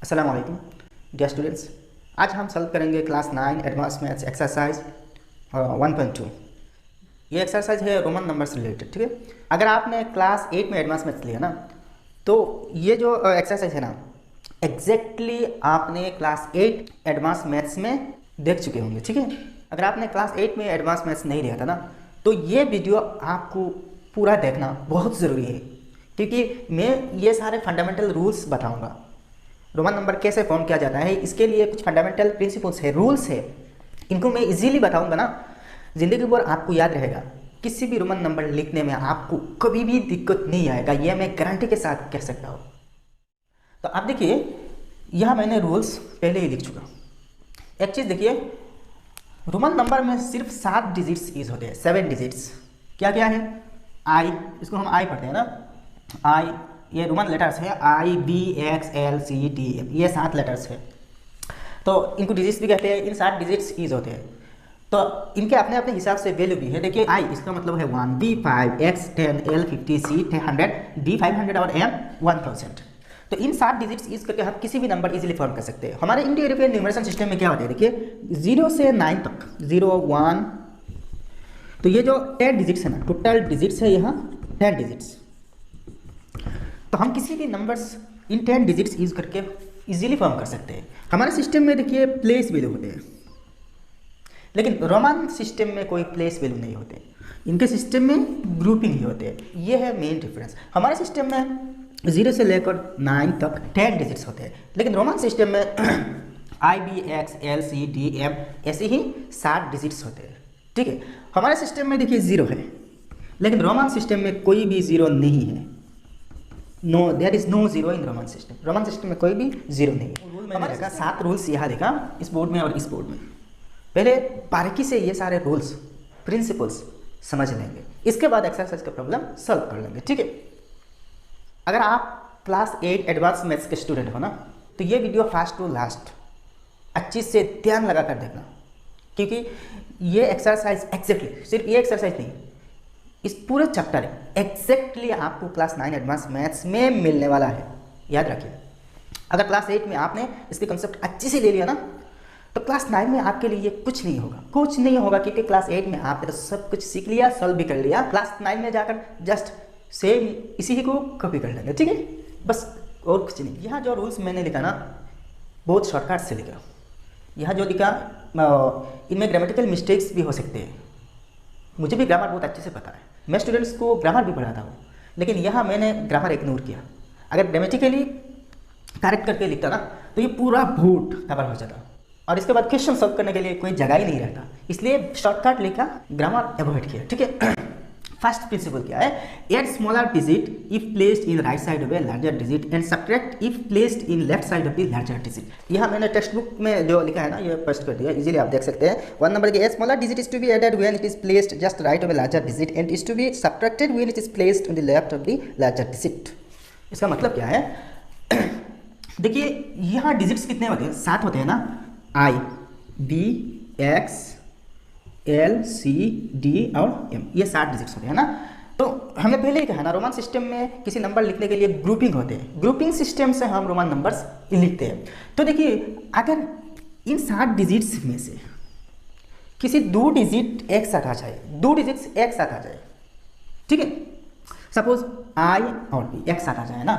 अस्सलाम वालेकुम dear students. आज हम सॉल्व करेंगे क्लास 9 एडवांस मैथ्स एक्सरसाइज 1.2। ये एक्सरसाइज है रोमन नंबर से रिलेटेड। ठीक है, अगर आपने क्लास 8 में एडवांस मैथ्स लिया ना तो ये जो एक्सरसाइज है ना एग्जैक्टली आपने क्लास 8 एडवांस मैथ्स में देख चुके होंगे। ठीक है, अगर आपने क्लास 8 में एडवांस मैथ्स नहीं लिया था ना तो ये वीडियो आपको पूरा देखना बहुत ज़रूरी है, क्योंकि मैं ये सारे फंडामेंटल रूल्स बताऊँगा। रोमन नंबर कैसे फॉर्म किया जाता है इसके लिए कुछ फंडामेंटल प्रिंसिपल्स है, रूल्स है, इनको मैं इजीली बताऊंगा ना, ज़िंदगी भर आपको याद रहेगा। किसी भी रोमन नंबर लिखने में आपको कभी भी दिक्कत नहीं आएगा, ये मैं गारंटी के साथ कह सकता हूँ। तो आप देखिए, यहाँ मैंने रूल्स पहले ही लिख चुका। एक चीज़ देखिए, रोमन नंबर में सिर्फ 7 डिजिट्स यूज होते हैं, 7 डिजिट्स। क्या क्या है? आई, इसको हम आई पढ़ते हैं ना, आई, ये रोमन लेटर्स है, I B X L C T M, ये 7 लेटर्स है। तो इनको डिजिट्स भी कहते हैं। इन 7 डिजिट्स यूज होते हैं, तो इनके अपने अपने हिसाब से वैल्यू भी है। देखिए, आई इसका मतलब है 1, बी 5, एक्स 10, एल 50, सी 100, डी 500 और एम 1000। तो इन 7 डिजिट्स यूज करके हम किसी भी नंबर इजीली फॉर्म कर सकते हैं। हमारे इंडियन यूरोपियन न्यूमरेशन सिस्टम में क्या होता है, देखिए 0 से 9 तक, 0 1, तो ये जो 10 डिजिट्स है ना, टोटल डिजिट्स है यहाँ 10 डिजिट्स। तो हम किसी भी नंबर्स इन 10 डिजिट्स यूज करके इजीली फॉर्म कर सकते हैं। हमारे सिस्टम में देखिए प्लेस वैल्यू होते हैं, लेकिन रोमन सिस्टम में कोई प्लेस वैल्यू नहीं होते, इनके सिस्टम में ग्रुपिंग ही होते हैं। ये है मेन डिफरेंस। हमारे सिस्टम में 0 से लेकर 9 तक 10 डिजिट्स होते हैं, लेकिन रोमन सिस्टम में I B X L C D M ऐसे ही 7 डिजिट्स होते हैं। ठीक है, हमारे सिस्टम में देखिए 0 है, लेकिन रोमन सिस्टम में कोई भी 0 नहीं है। No, there is no 0 in Roman system. Roman system में कोई भी 0 नहीं है। रूल मैंने देखा 7 रूल्स यहाँ देखा, इस बोर्ड में और इस बोर्ड में। पहले बारीकी से ये सारे रूल्स प्रिंसिपल्स समझ लेंगे, इसके बाद एक्सरसाइज का प्रॉब्लम सॉल्व कर लेंगे। ठीक है, अगर आप क्लास 8 एडवांस मैथ्स के स्टूडेंट हो ना तो ये वीडियो फर्स्ट टू लास्ट अच्छी से ध्यान लगा कर देखना, क्योंकि ये एक्सरसाइज एग्जैक्टली, सिर्फ ये एक्सरसाइज नहीं, इस पूरे चैप्टर एग्जैक्टली आपको क्लास 9 एडवांस मैथ्स में मिलने वाला है। याद रखिए, अगर क्लास 8 में आपने इसके कंसेप्ट अच्छे से ले लिया ना तो क्लास 9 में आपके लिए कुछ नहीं होगा, कुछ नहीं होगा, क्योंकि क्लास 8 में आपने तो सब कुछ सीख लिया, सॉल्व भी कर लिया। क्लास 9 में जाकर जस्ट सेम इसी को कॉपी कर लेंगे। ठीक है, बस और कुछ नहीं। यहाँ जो रूल्स मैंने लिखा ना बहुत शॉर्टकट से लिखा। यहाँ जो लिखा इनमें ग्रामेटिकल मिस्टेक्स भी हो सकते हैं, मुझे भी ग्रामर बहुत अच्छे से पता है, मैं स्टूडेंट्स को ग्रामर भी पढ़ाता हूँ, लेकिन यहाँ मैंने ग्रामर इग्नोर किया। अगर ग्रामेटिकली करेक्ट करके लिखता ना तो ये पूरा भूट कवर हो जाता, और इसके बाद क्वेश्चन सॉल्व करने के लिए कोई जगह ही नहीं रहता, इसलिए शॉर्टकट लिखा, ग्रामर अवॉइड किया। ठीक है, फर्स्ट प्रिंसिपल क्या है? Add smaller digit if placed in right side of a larger digit and subtract if placed in left side of the larger digit. यहाँ मैंने टेक्स्ट बुक में जो लिखा है ना ये पेस्ट कर दिया, इजीली आप देख सकते हैं। 1 नंबर के, a smaller digit is to be added when it is placed just right of a larger digit and is to be subtracted when it is placed on the left of the larger digit. इसका मतलब क्या है? देखिए यहाँ digits कितने होते हैं? 7 होते हैं ना, I B X L C D और एम, ये 7 डिजिट्स होते हैं ना। तो हमने पहले ही कहा ना, रोमन सिस्टम में किसी नंबर लिखने के लिए ग्रुपिंग होते हैं, ग्रुपिंग सिस्टम से हम रोमन नंबर्स लिखते हैं। तो देखिए, अगर इन 7 डिजिट्स में से किसी 2 डिजिट एक साथ आ जाए, 2 डिजिट्स एक साथ आ जाए, ठीक है, सपोज आई और बी एक साथ आ जाए ना,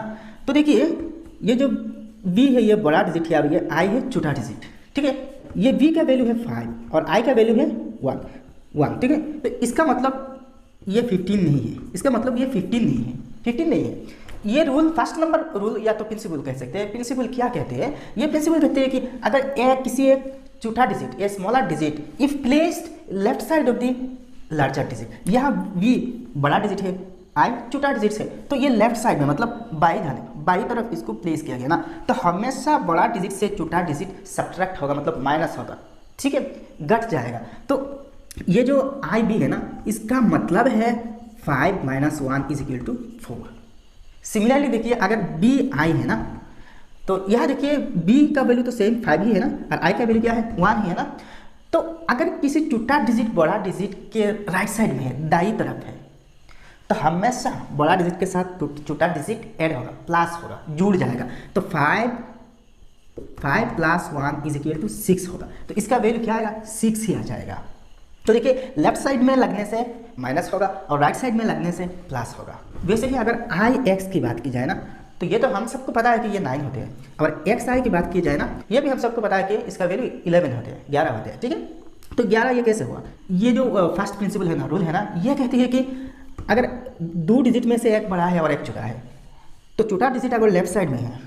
तो देखिए ये जो बी है ये बड़ा डिजिट है और ये आई है छोटा डिजिट। ठीक है, ये बी का वैल्यू है 5 और आई का वैल्यू है 1। ठीक है, तो इसका मतलब ये 15 नहीं है, इसका मतलब ये 15 नहीं है, 15 नहीं है। ये रूल फर्स्ट नंबर रूल या तो प्रिंसिपल कह सकते हैं। प्रिंसिपल क्या कहते हैं? ये प्रिंसिपल कहते हैं कि अगर किसी एक छोटा digit, A smaller digit if placed left side of the larger digit, यहाँ बी बड़ा डिजिट है, आई छोटा डिजिट है, तो ये लेफ्ट साइड में मतलब बाई तरफ इसको प्लेस किया गया ना, तो हमेशा बड़ा डिजिट से छोटा डिजिट सब्ट्रैक्ट होगा, मतलब माइनस होगा। ठीक है, घट जाएगा। तो ये जो आई बी है ना, इसका मतलब है 5 - 1 = 4। सिमिलरली देखिए, अगर बी आई है ना तो यहाँ देखिए बी का वैल्यू तो सेम 5 ही है ना, और आई का वैल्यू क्या है? 1 ही है ना। तो अगर किसी छोटा डिजिट बड़ा डिजिट के राइट साइड में है, दाई तरफ है, तो हमेशा बड़ा डिजिट के साथ छोटा डिजिट ऐड होगा, प्लस होगा, जुड़ जाएगा। तो 5 5 + 1 = 6 होगा। तो इसका वैल्यू क्या आएगा, 6 ही आ जाएगा। तो देखिए लेफ्ट साइड में लगने से माइनस होगा और राइट साइड में लगने से प्लस होगा। वैसे ही अगर आई एक्स की बात की जाए ना, तो ये तो हम सबको पता है कि ये 9 होते हैं, और एक्स आई की बात की जाए ना, ये भी हम सबको पता है कि इसका वैल्यू 11 होते हैं, 11 होते हैं, ठीक है। तो 11 ये कैसे हुआ, ये जो फर्स्ट प्रिंसिपल है ना, रूल है ना, ये कहती है कि अगर 2 डिजिट में से एक बड़ा है और एक छोटा है, तो छोटा डिजिट अगर लेफ्ट साइड में है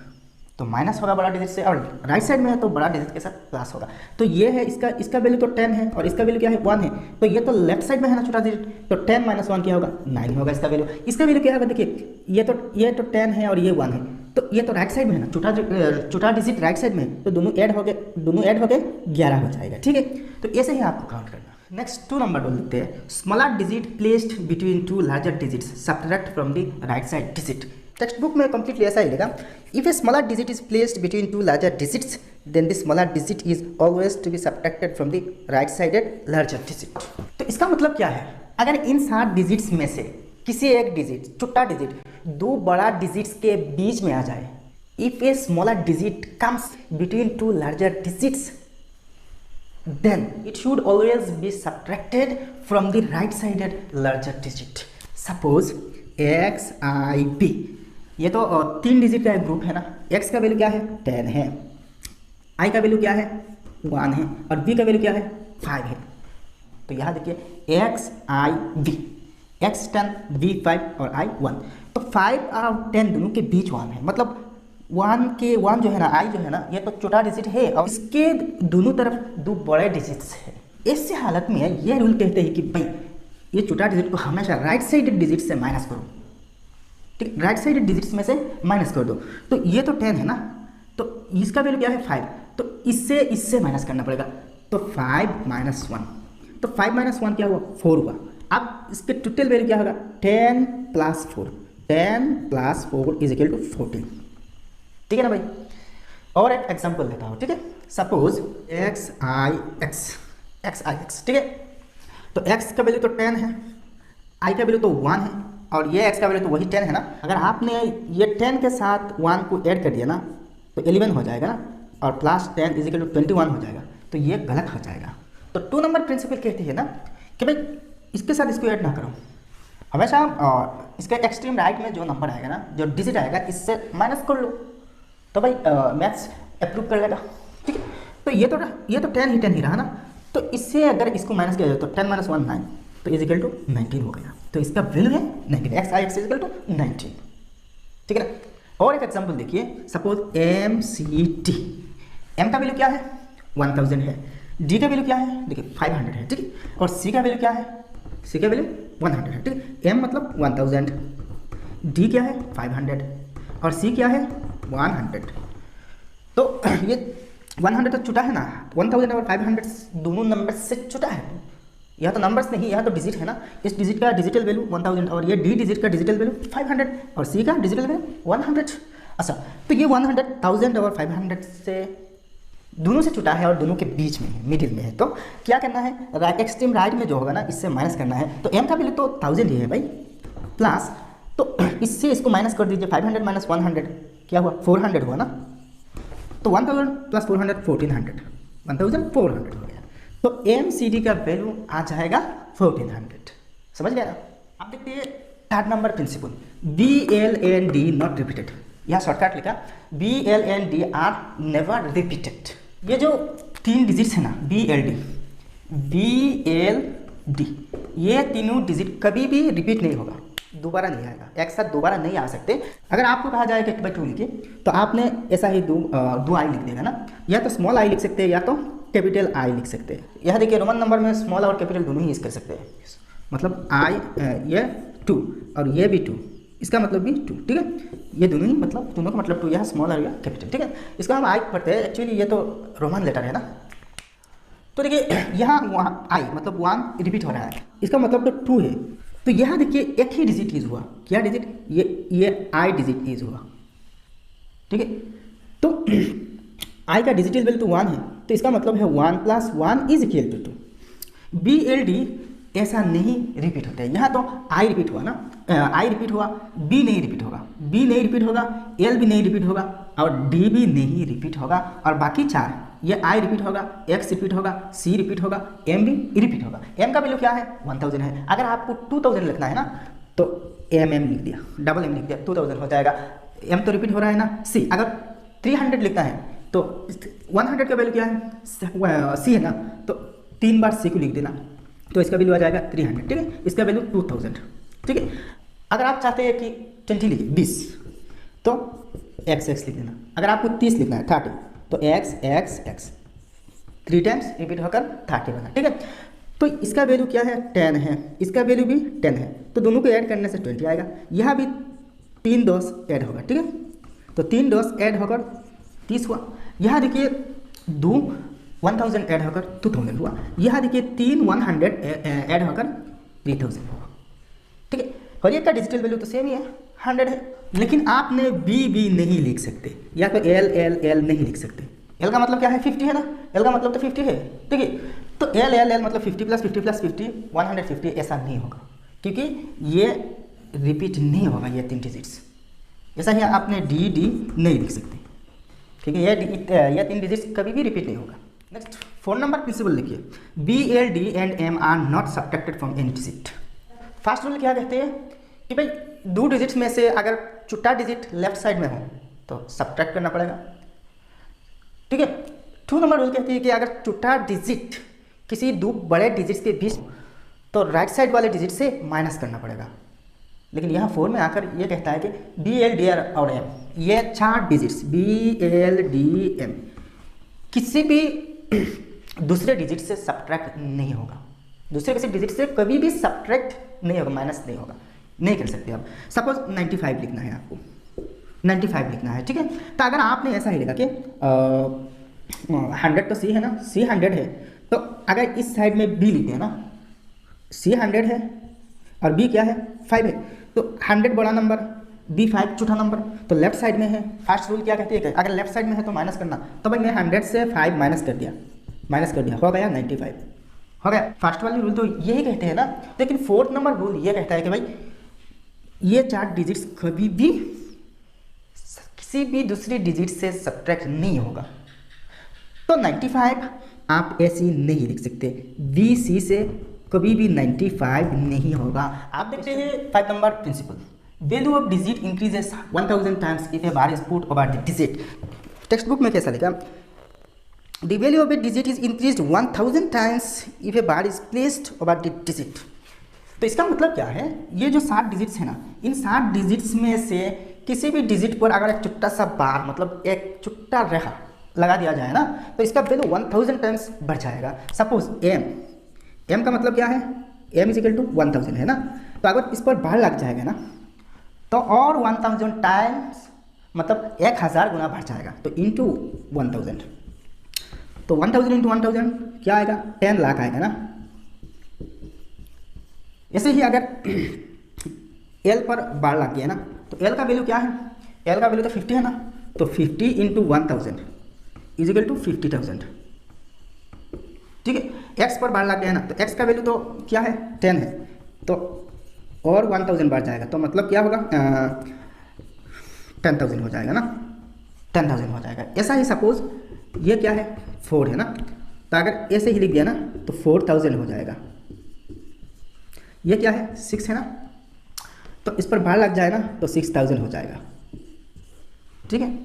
तो माइनस होगा बड़ा डिजिट से, और राइट साइड में है तो बड़ा डिजिट के साथ प्लस होगा। तो ये है इसका वैल्यू तो 10 है और इसका वैल्यू क्या है, 1 है। तो ये तो लेफ्ट साइड में है ना छोटा डिजिट, तो 10 - 1 क्या होगा, 9 होगा इसका वैल्यू। इसका वैल्यू क्या होगा, देखिए ये तो 10 है और ये 1 है, तो ये तो राइट साइड में है ना, छोटा डिजिट राइट साइड में है, तो दोनों ऐड हो गए 11 हो जाएगा, ठीक है। तो ऐसे ही आपको काउंट करना। नेक्स्ट 2 नंबर बोल लेते हैं, smaller digit placed between 2 larger digits subtract from the right side digit. Textbook में कंप्लीटली ऐसा ही लिखा, if a smaller digit is placed between 2 larger digits then the smaller digit is always to be subtracted from the right sided larger digit. तो इसका मतलब क्या है, अगर इन 7 डिजिट्स में से किसी एक डिजिट, छोटा डिजिट 2 बड़ा डिजिट्स के बीच में आ जाए, if a smaller digit comes between 2 larger digits then it should always be subtracted from the right sided larger digit. Suppose x i b, ये तो 3 डिजिट का एक ग्रुप है ना, x का वैल्यू क्या है 10 है, i का वैल्यू क्या है 1 है और b का वैल्यू क्या है 5 है। तो यहाँ देखिए x i b, x 10 b 5 और i 1, तो 5 और 10 दोनों के बीच 1 है, मतलब 1 जो है ना, आई जो है ना, ये तो छोटा डिजिट है और इसके दोनों तरफ 2 बड़े डिजिट्स है। ऐसे हालत में ये रूल कहते हैं कि भाई ये छोटा डिजिट को हमेशा राइट साइडेड डिजिट से माइनस करो, ठीक, राइट साइडेड डिजिट्स में से माइनस कर दो। तो ये तो 10 है ना, तो इसका वैल्यू क्या है 5, तो इससे माइनस करना पड़ेगा, तो 5 - 1, तो 5 - 1 क्या हुआ 4 हुआ। अब इसके टोटल वैल्यू क्या होगा 10 + 4, 10 + 4 = 14, ठीक है ना भाई। और एक एग्जांपल लेता हूँ, ठीक है। सपोज x i x, ठीक है। तो x का वैल्यू तो 10 है, i का वैल्यू तो 1 है और ये x का वैल्यू तो वही 10 है ना। अगर आपने ये 10 के साथ 1 को ऐड कर दिया ना, तो 11 हो जाएगा ना, और +10 = 21 हो जाएगा, तो ये गलत हो जाएगा। तो 2 नंबर प्रिंसिपल कहती है ना कि भाई इसके साथ इसको ऐड ना करो, हमेशा इसके एक्सट्रीम राइट में जो नंबर आएगा ना, जो डिजिट आएगा, इससे माइनस कर लो, तो भाई मैथ्स अप्रूव कर लेगा, ठीक है। तो ये तो 10 ही रहा ना, तो इससे अगर इसको माइनस किया जाए तो 10 - 1 9, तो = 19 हो गया। तो इसका वैल्यू है 19, x i x = 19, ठीक है ना। और एक एग्जांपल देखिए, suppose M C D, M का वैल्यू क्या है 1000 है, डी का वैल्यू क्या है देखिए 500 है, ठीक है, और सी का वैल्यू क्या है, सी का वैल्यू 100 है, ठीक है। एम मतलब 1000, डी क्या है 500 और सी क्या है 100। तो ये 100 तो छोटा है ना, 1000 और 500 दोनों नंबर से छोटा है। यह तो नंबर्स नहीं, यह तो डिजिट है ना। इस डिजिट का डिजिटल वैल्यू 1000 और ये डी डिजिट का डिजिटल वैल्यू 500 और सी का डिजिटल वैल्यू 100। अच्छा, तो ये 1000 और 500 से दोनों से छोटा है और दोनों के बीच में है, मिडिल में है। तो क्या करना है, एक्सट्रीम राइट में जो होगा ना, इससे माइनस करना है। तो एम का वैल्यू तो 1000 ही है भाई, प्लस तो इससे इसको माइनस कर दीजिए, 500 - 100 क्या हुआ 400 हुआ ना, तो 1000 + 400 1400, 1400 हो गया। तो एम सी डी का वैल्यू आ जाएगा 1400, समझ गया ना। अब देखते हैं 3rd number principle, B L N D not repeated. यहाँ शॉर्टकट लिखा, B L N D are never repeated. ये जो 3 डिजिट्स है ना, बी एल डी, ये तीनों डिजिट कभी भी रिपीट नहीं होगा, दोबारा नहीं आएगा, एक साथ दोबारा नहीं आ सकते। अगर आपको कहा जाए कि भाई 2 लिखिए, तो आपने ऐसा ही दो आई लिख देगा ना, या तो स्मॉल आई लिख सकते हैं या तो कैपिटल आई लिख सकते हैं। यह देखिए रोमन नंबर में स्मॉल और कैपिटल दोनों ही यूज़ कर सकते हैं, मतलब आई ये 2 और ये भी 2, इसका मतलब भी 2, ठीक है। ये दोनों ही मतलब दोनों का मतलब 2, यह स्मॉल और यह कैपिटल, ठीक है। इसका हम आई पढ़ते हैं, एक्चुअली ये तो रोमन लेटर है ना। तो देखिए यहाँ आई मतलब 1 रिपीट हो रहा है, इसका मतलब तो 2 है। तो यहाँ देखिए एक ही डिजिट यूज हुआ, क्या डिजिट, ये आई डिजिट यूज हुआ, ठीक है। तो आई का डिजिटल वैल्यू तो 1 है, तो इसका मतलब है 1 + 1 = 2। बी एल डी ऐसा नहीं रिपीट होता है, यहाँ तो आई रिपीट हुआ ना, आई रिपीट हुआ, बी नहीं रिपीट होगा, बी नहीं रिपीट होगा, एल भी नहीं रिपीट होगा और डी भी नहीं रिपीट होगा, और बाकी 4 ये आई रिपीट होगा, एक्स रिपीट होगा, सी रिपीट होगा, एम भी रिपीट होगा। एम का वैल्यू क्या है 1000 है। अगर आपको 2000 लिखना है ना तो एम लिख दिया, डबल एम लिख दिया, 2000 हो जाएगा। एम तो रिपीट हो रहा है ना। सी अगर 300 लिखना है तो 100 का वैल्यू क्या है सी है ना, तो 3 बार सी को लिख देना तो इसका वैल्यू आ जाएगा 300, ठीक है। इसका वैल्यू 2000, ठीक है। अगर आप चाहते हैं कि 20 लिखिए 20 तो एक्स लिख देना। अगर आपको 30 लिखना है 30 तो एक्स 3 टाइम्स रिपीट होकर 30 बना, ठीक है। तो इसका वैल्यू क्या है 10 है, इसका वैल्यू भी 10 है, तो दोनों को ऐड करने से 20 आएगा। यहाँ भी 3 दोस ऐड होगा, ठीक है। तो 3 दोस ऐड होकर 30 हुआ। यहाँ देखिए 1000 ऐड होकर 2000 हुआ। यहाँ देखिए 3 100 ऐड होकर 3000 हुआ, ठीक है। और ये का डिजिटल वैल्यू तो सेम ही है 100 है, लेकिन आपने बी नहीं लिख सकते, या तो एल नहीं लिख सकते। एल का मतलब क्या है 50 है ना, एल का मतलब तो 50 है, ठीक है। तो एल मतलब 50 + 50 + 50 150 ऐसा नहीं होगा, क्योंकि ये रिपीट नहीं होगा ये 3 डिजिट्स। ऐसा ही आपने डी नहीं लिख सकते, ठीक है। ये 3 डिजिट्स कभी भी रिपीट नहीं होगा। नेक्स्ट 4 नंबर प्रिंसिपल लिखिए, B L D and M are not subtracted from any digit. First rule क्या कहते हैं कि भाई 2 डिजिट्स में से अगर छोटा डिजिट लेफ्ट साइड में हो तो सब्ट्रैक्ट करना पड़ेगा, ठीक है। 2 नंबर रूल कहती है कि अगर छोटा डिजिट किसी 2 बड़े डिजिट्स के बीच तो राइट साइड वाले डिजिट से माइनस करना पड़ेगा। लेकिन यहाँ 4 में आकर ये कहता है कि बी एल डी और एम, ये 4 digits B L D M किसी भी दूसरे डिजिट से सब्ट्रैक्ट नहीं होगा, दूसरे किसी डिजिट से कभी भी सब्ट्रैक्ट नहीं होगा, माइनस नहीं होगा, नहीं कर सकते आप। सपोज 95 लिखना है आपको, 95 लिखना है, ठीक है। तो अगर आपने ऐसा ही लिखा कि 100 तो सी है ना, सी 100 है, तो अगर इस साइड में बी लिखते हैं ना, सी 100 है और बी क्या है 5 है, तो 100 बड़ा नंबर, बी 5 छोटा नंबर, तो लेफ्ट साइड में है। फर्स्ट रूल क्या कहती है कि अगर लेफ्ट साइड में है तो माइनस करना, तो भाई मैं 100 से 5 माइनस कर दिया, हो गया 95, हो गया। फर्स्ट वाली रूल तो यही कहते हैं ना। लेकिन 4th नंबर रूल ये कहता है कि भाई ये 4 डिजिट्स कभी भी किसी भी दूसरी डिजिट से सब्ट्रैक्ट नहीं होगा। तो 95 आप ऐसे नहीं लिख सकते, बी सी से कभी भी 95 नहीं होगा। आप देखते हैं 5 number principle, value of digit increases 1000 times if a bar is put over the digit. Textbook में कैसा लिखा, the value of a digit is increased 1000 times if a bar is placed over the digit. तो इसका मतलब क्या है, ये जो 7 डिजिट्स है ना, इन 7 डिजिट्स में से किसी भी डिजिट पर अगर एक छोटा सा बार मतलब एक छोटा रेखा लगा दिया जाए ना, तो इसका वैल्यू 1000 टाइम्स बढ़ जाएगा। सपोज एम का मतलब क्या है, एम = 1000 है ना, तो अगर इस पर बार लग जाएगा ना तो और 1000 टाइम्स मतलब 1000 गुना बढ़ जाएगा, तो इंटू 1000, तो 1000 इंटू 1000 क्या आएगा 10 लाख आएगा ना। ऐसे ही अगर एल पर बार लग गया ना, तो एल का वैल्यू क्या है, एल का वैल्यू तो 50 है ना, तो 50 इंटू 1000 = 50,000, ठीक है। एक्स पर बार लग गया ना, तो एक्स का वैल्यू तो क्या है 10 है, तो और 1000 बढ़ जाएगा, तो मतलब क्या होगा 10,000 हो जाएगा ना, 10,000 हो जाएगा। ऐसा ही सपोज ये क्या है 4 है ना, तो अगर ऐसे ही लिख दिया ना तो 4000 हो जाएगा। ये क्या है 6 है ना, तो इस पर बार लग जाए ना तो 6000 हो जाएगा, ठीक है।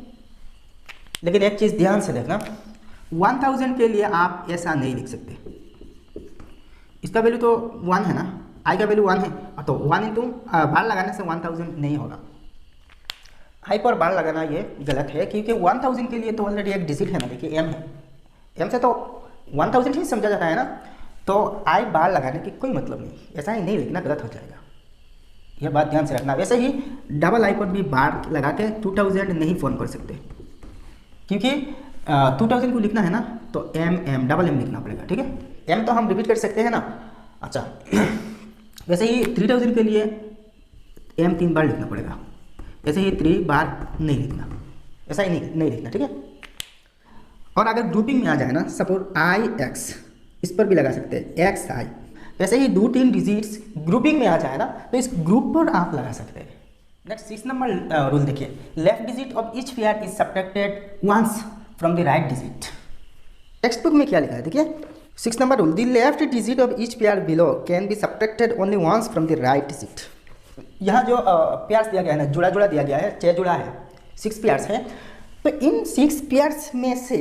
लेकिन एक चीज़ ध्यान से देखना, 1000 के लिए आप ऐसा नहीं लिख सकते, इसका वैल्यू तो 1 है ना, आई का वैल्यू 1 है, तो 1 इंटू बार लगाने से 1000 नहीं होगा। आई पर बार लगाना ये गलत है, क्योंकि 1000 के लिए तो ऑलरेडी एक डिजिट है ना, देखिए एम है, एम से तो 1000 ही समझा जाता है ना, तो आई बार लगाने की कोई मतलब नहीं, ऐसा ही नहीं लिखना, गलत हो जाएगा, यह बात ध्यान से रखना। वैसे ही डबल आई पर भी बार लगा के 2000 नहीं फ़ोन कर सकते, क्योंकि 2000 को लिखना है ना तो एम डबल एम लिखना पड़ेगा, ठीक है। एम तो हम रिपीट कर सकते हैं ना। अच्छा वैसे ही 3000 के लिए एम 3 बार लिखना पड़ेगा, ऐसे ही 3 बार नहीं लिखना, ऐसा ही नहीं लिखना, ठीक है। और अगर ग्रुपिंग में आ जाए ना, सपोज आई एक्स, इस पर भी लगा सकते हैं एक्स आई, ऐसे ही 2-3 डिजिट्स ग्रुपिंग में आ जाए ना, तो इस ग्रुप पर आप लगा सकते हैं, नेक्स्ट 6 नंबर रूल देखिए, left digit of each pair is subtracted once from the right digit. Textbook में क्या लिखा है देखिए, 6 number rule, the left digit of each pair below can be subtracted only once from the right digit. यहाँ जो pairs दिया गया है ना, जुड़ा जुड़ा दिया गया है, 6 जुड़ा है, 6 पेयर्स हैं, तो इन 6 पेयर्स में से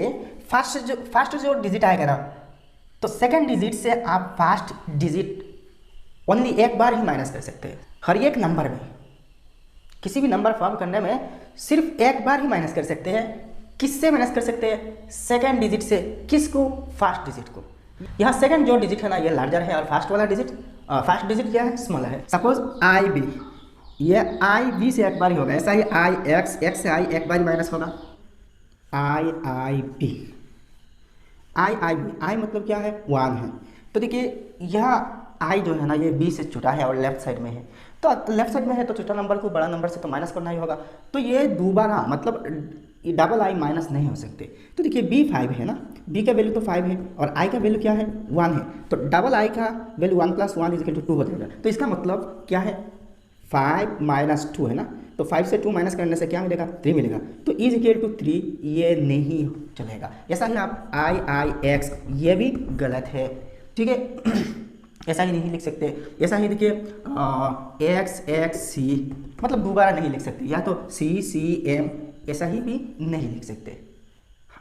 फर्स्ट जो डिजिट आएगा ना, तो सेकंड डिजिट से आप फर्स्ट डिजिट ओनली एक बार ही माइनस कर सकते हैं। हर एक नंबर में, किसी भी नंबर फॉर्म करने में सिर्फ एक बार ही माइनस कर सकते हैं। किससे माइनस कर सकते हैं? सेकंड डिजिट से। किसको? फर्स्ट डिजिट को। यहाँ सेकंड जो डिजिट है ना, ये लार्जर है, और फर्स्ट वाला डिजिट, फर्स्ट डिजिट क्या है? स्मॉलर है। सपोज आई बी, ये आई बी से एक बार ही होगा, ऐसा ही आई एक्स, एक्स से आई एक बार ही माइनस होगा, आई बी, आई बी, आई मतलब क्या है? 1 है। तो देखिए यहाँ आई जो है ना, ये बी से छोटा है और लेफ्ट साइड में है, तो लेफ्ट साइड में है तो छोटा नंबर को बड़ा नंबर से तो माइनस करना ही होगा। तो ये दोबारा मतलब डबल आई माइनस नहीं हो सकते। तो देखिए बी 5 है ना, बी का वैल्यू तो 5 है और आई का वैल्यू क्या है? 1 है, तो डबल आई का वैल्यू 1 + 1 = 2 हो जाएगा। तो इसका मतलब क्या है? 5 - 2 है ना, तो 5 से 2 माइनस करने से क्या मिलेगा? 3 मिलेगा। तो = 3 ये नहीं चलेगा। ऐसा ही आप आई एक्स, ये भी गलत है, ठीक है। ऐसा ही नहीं लिख सकते। ऐसा ही देखिए एक्स सी, मतलब दोबारा नहीं लिख सकते, या तो सी एम, ऐसा ही भी नहीं लिख सकते।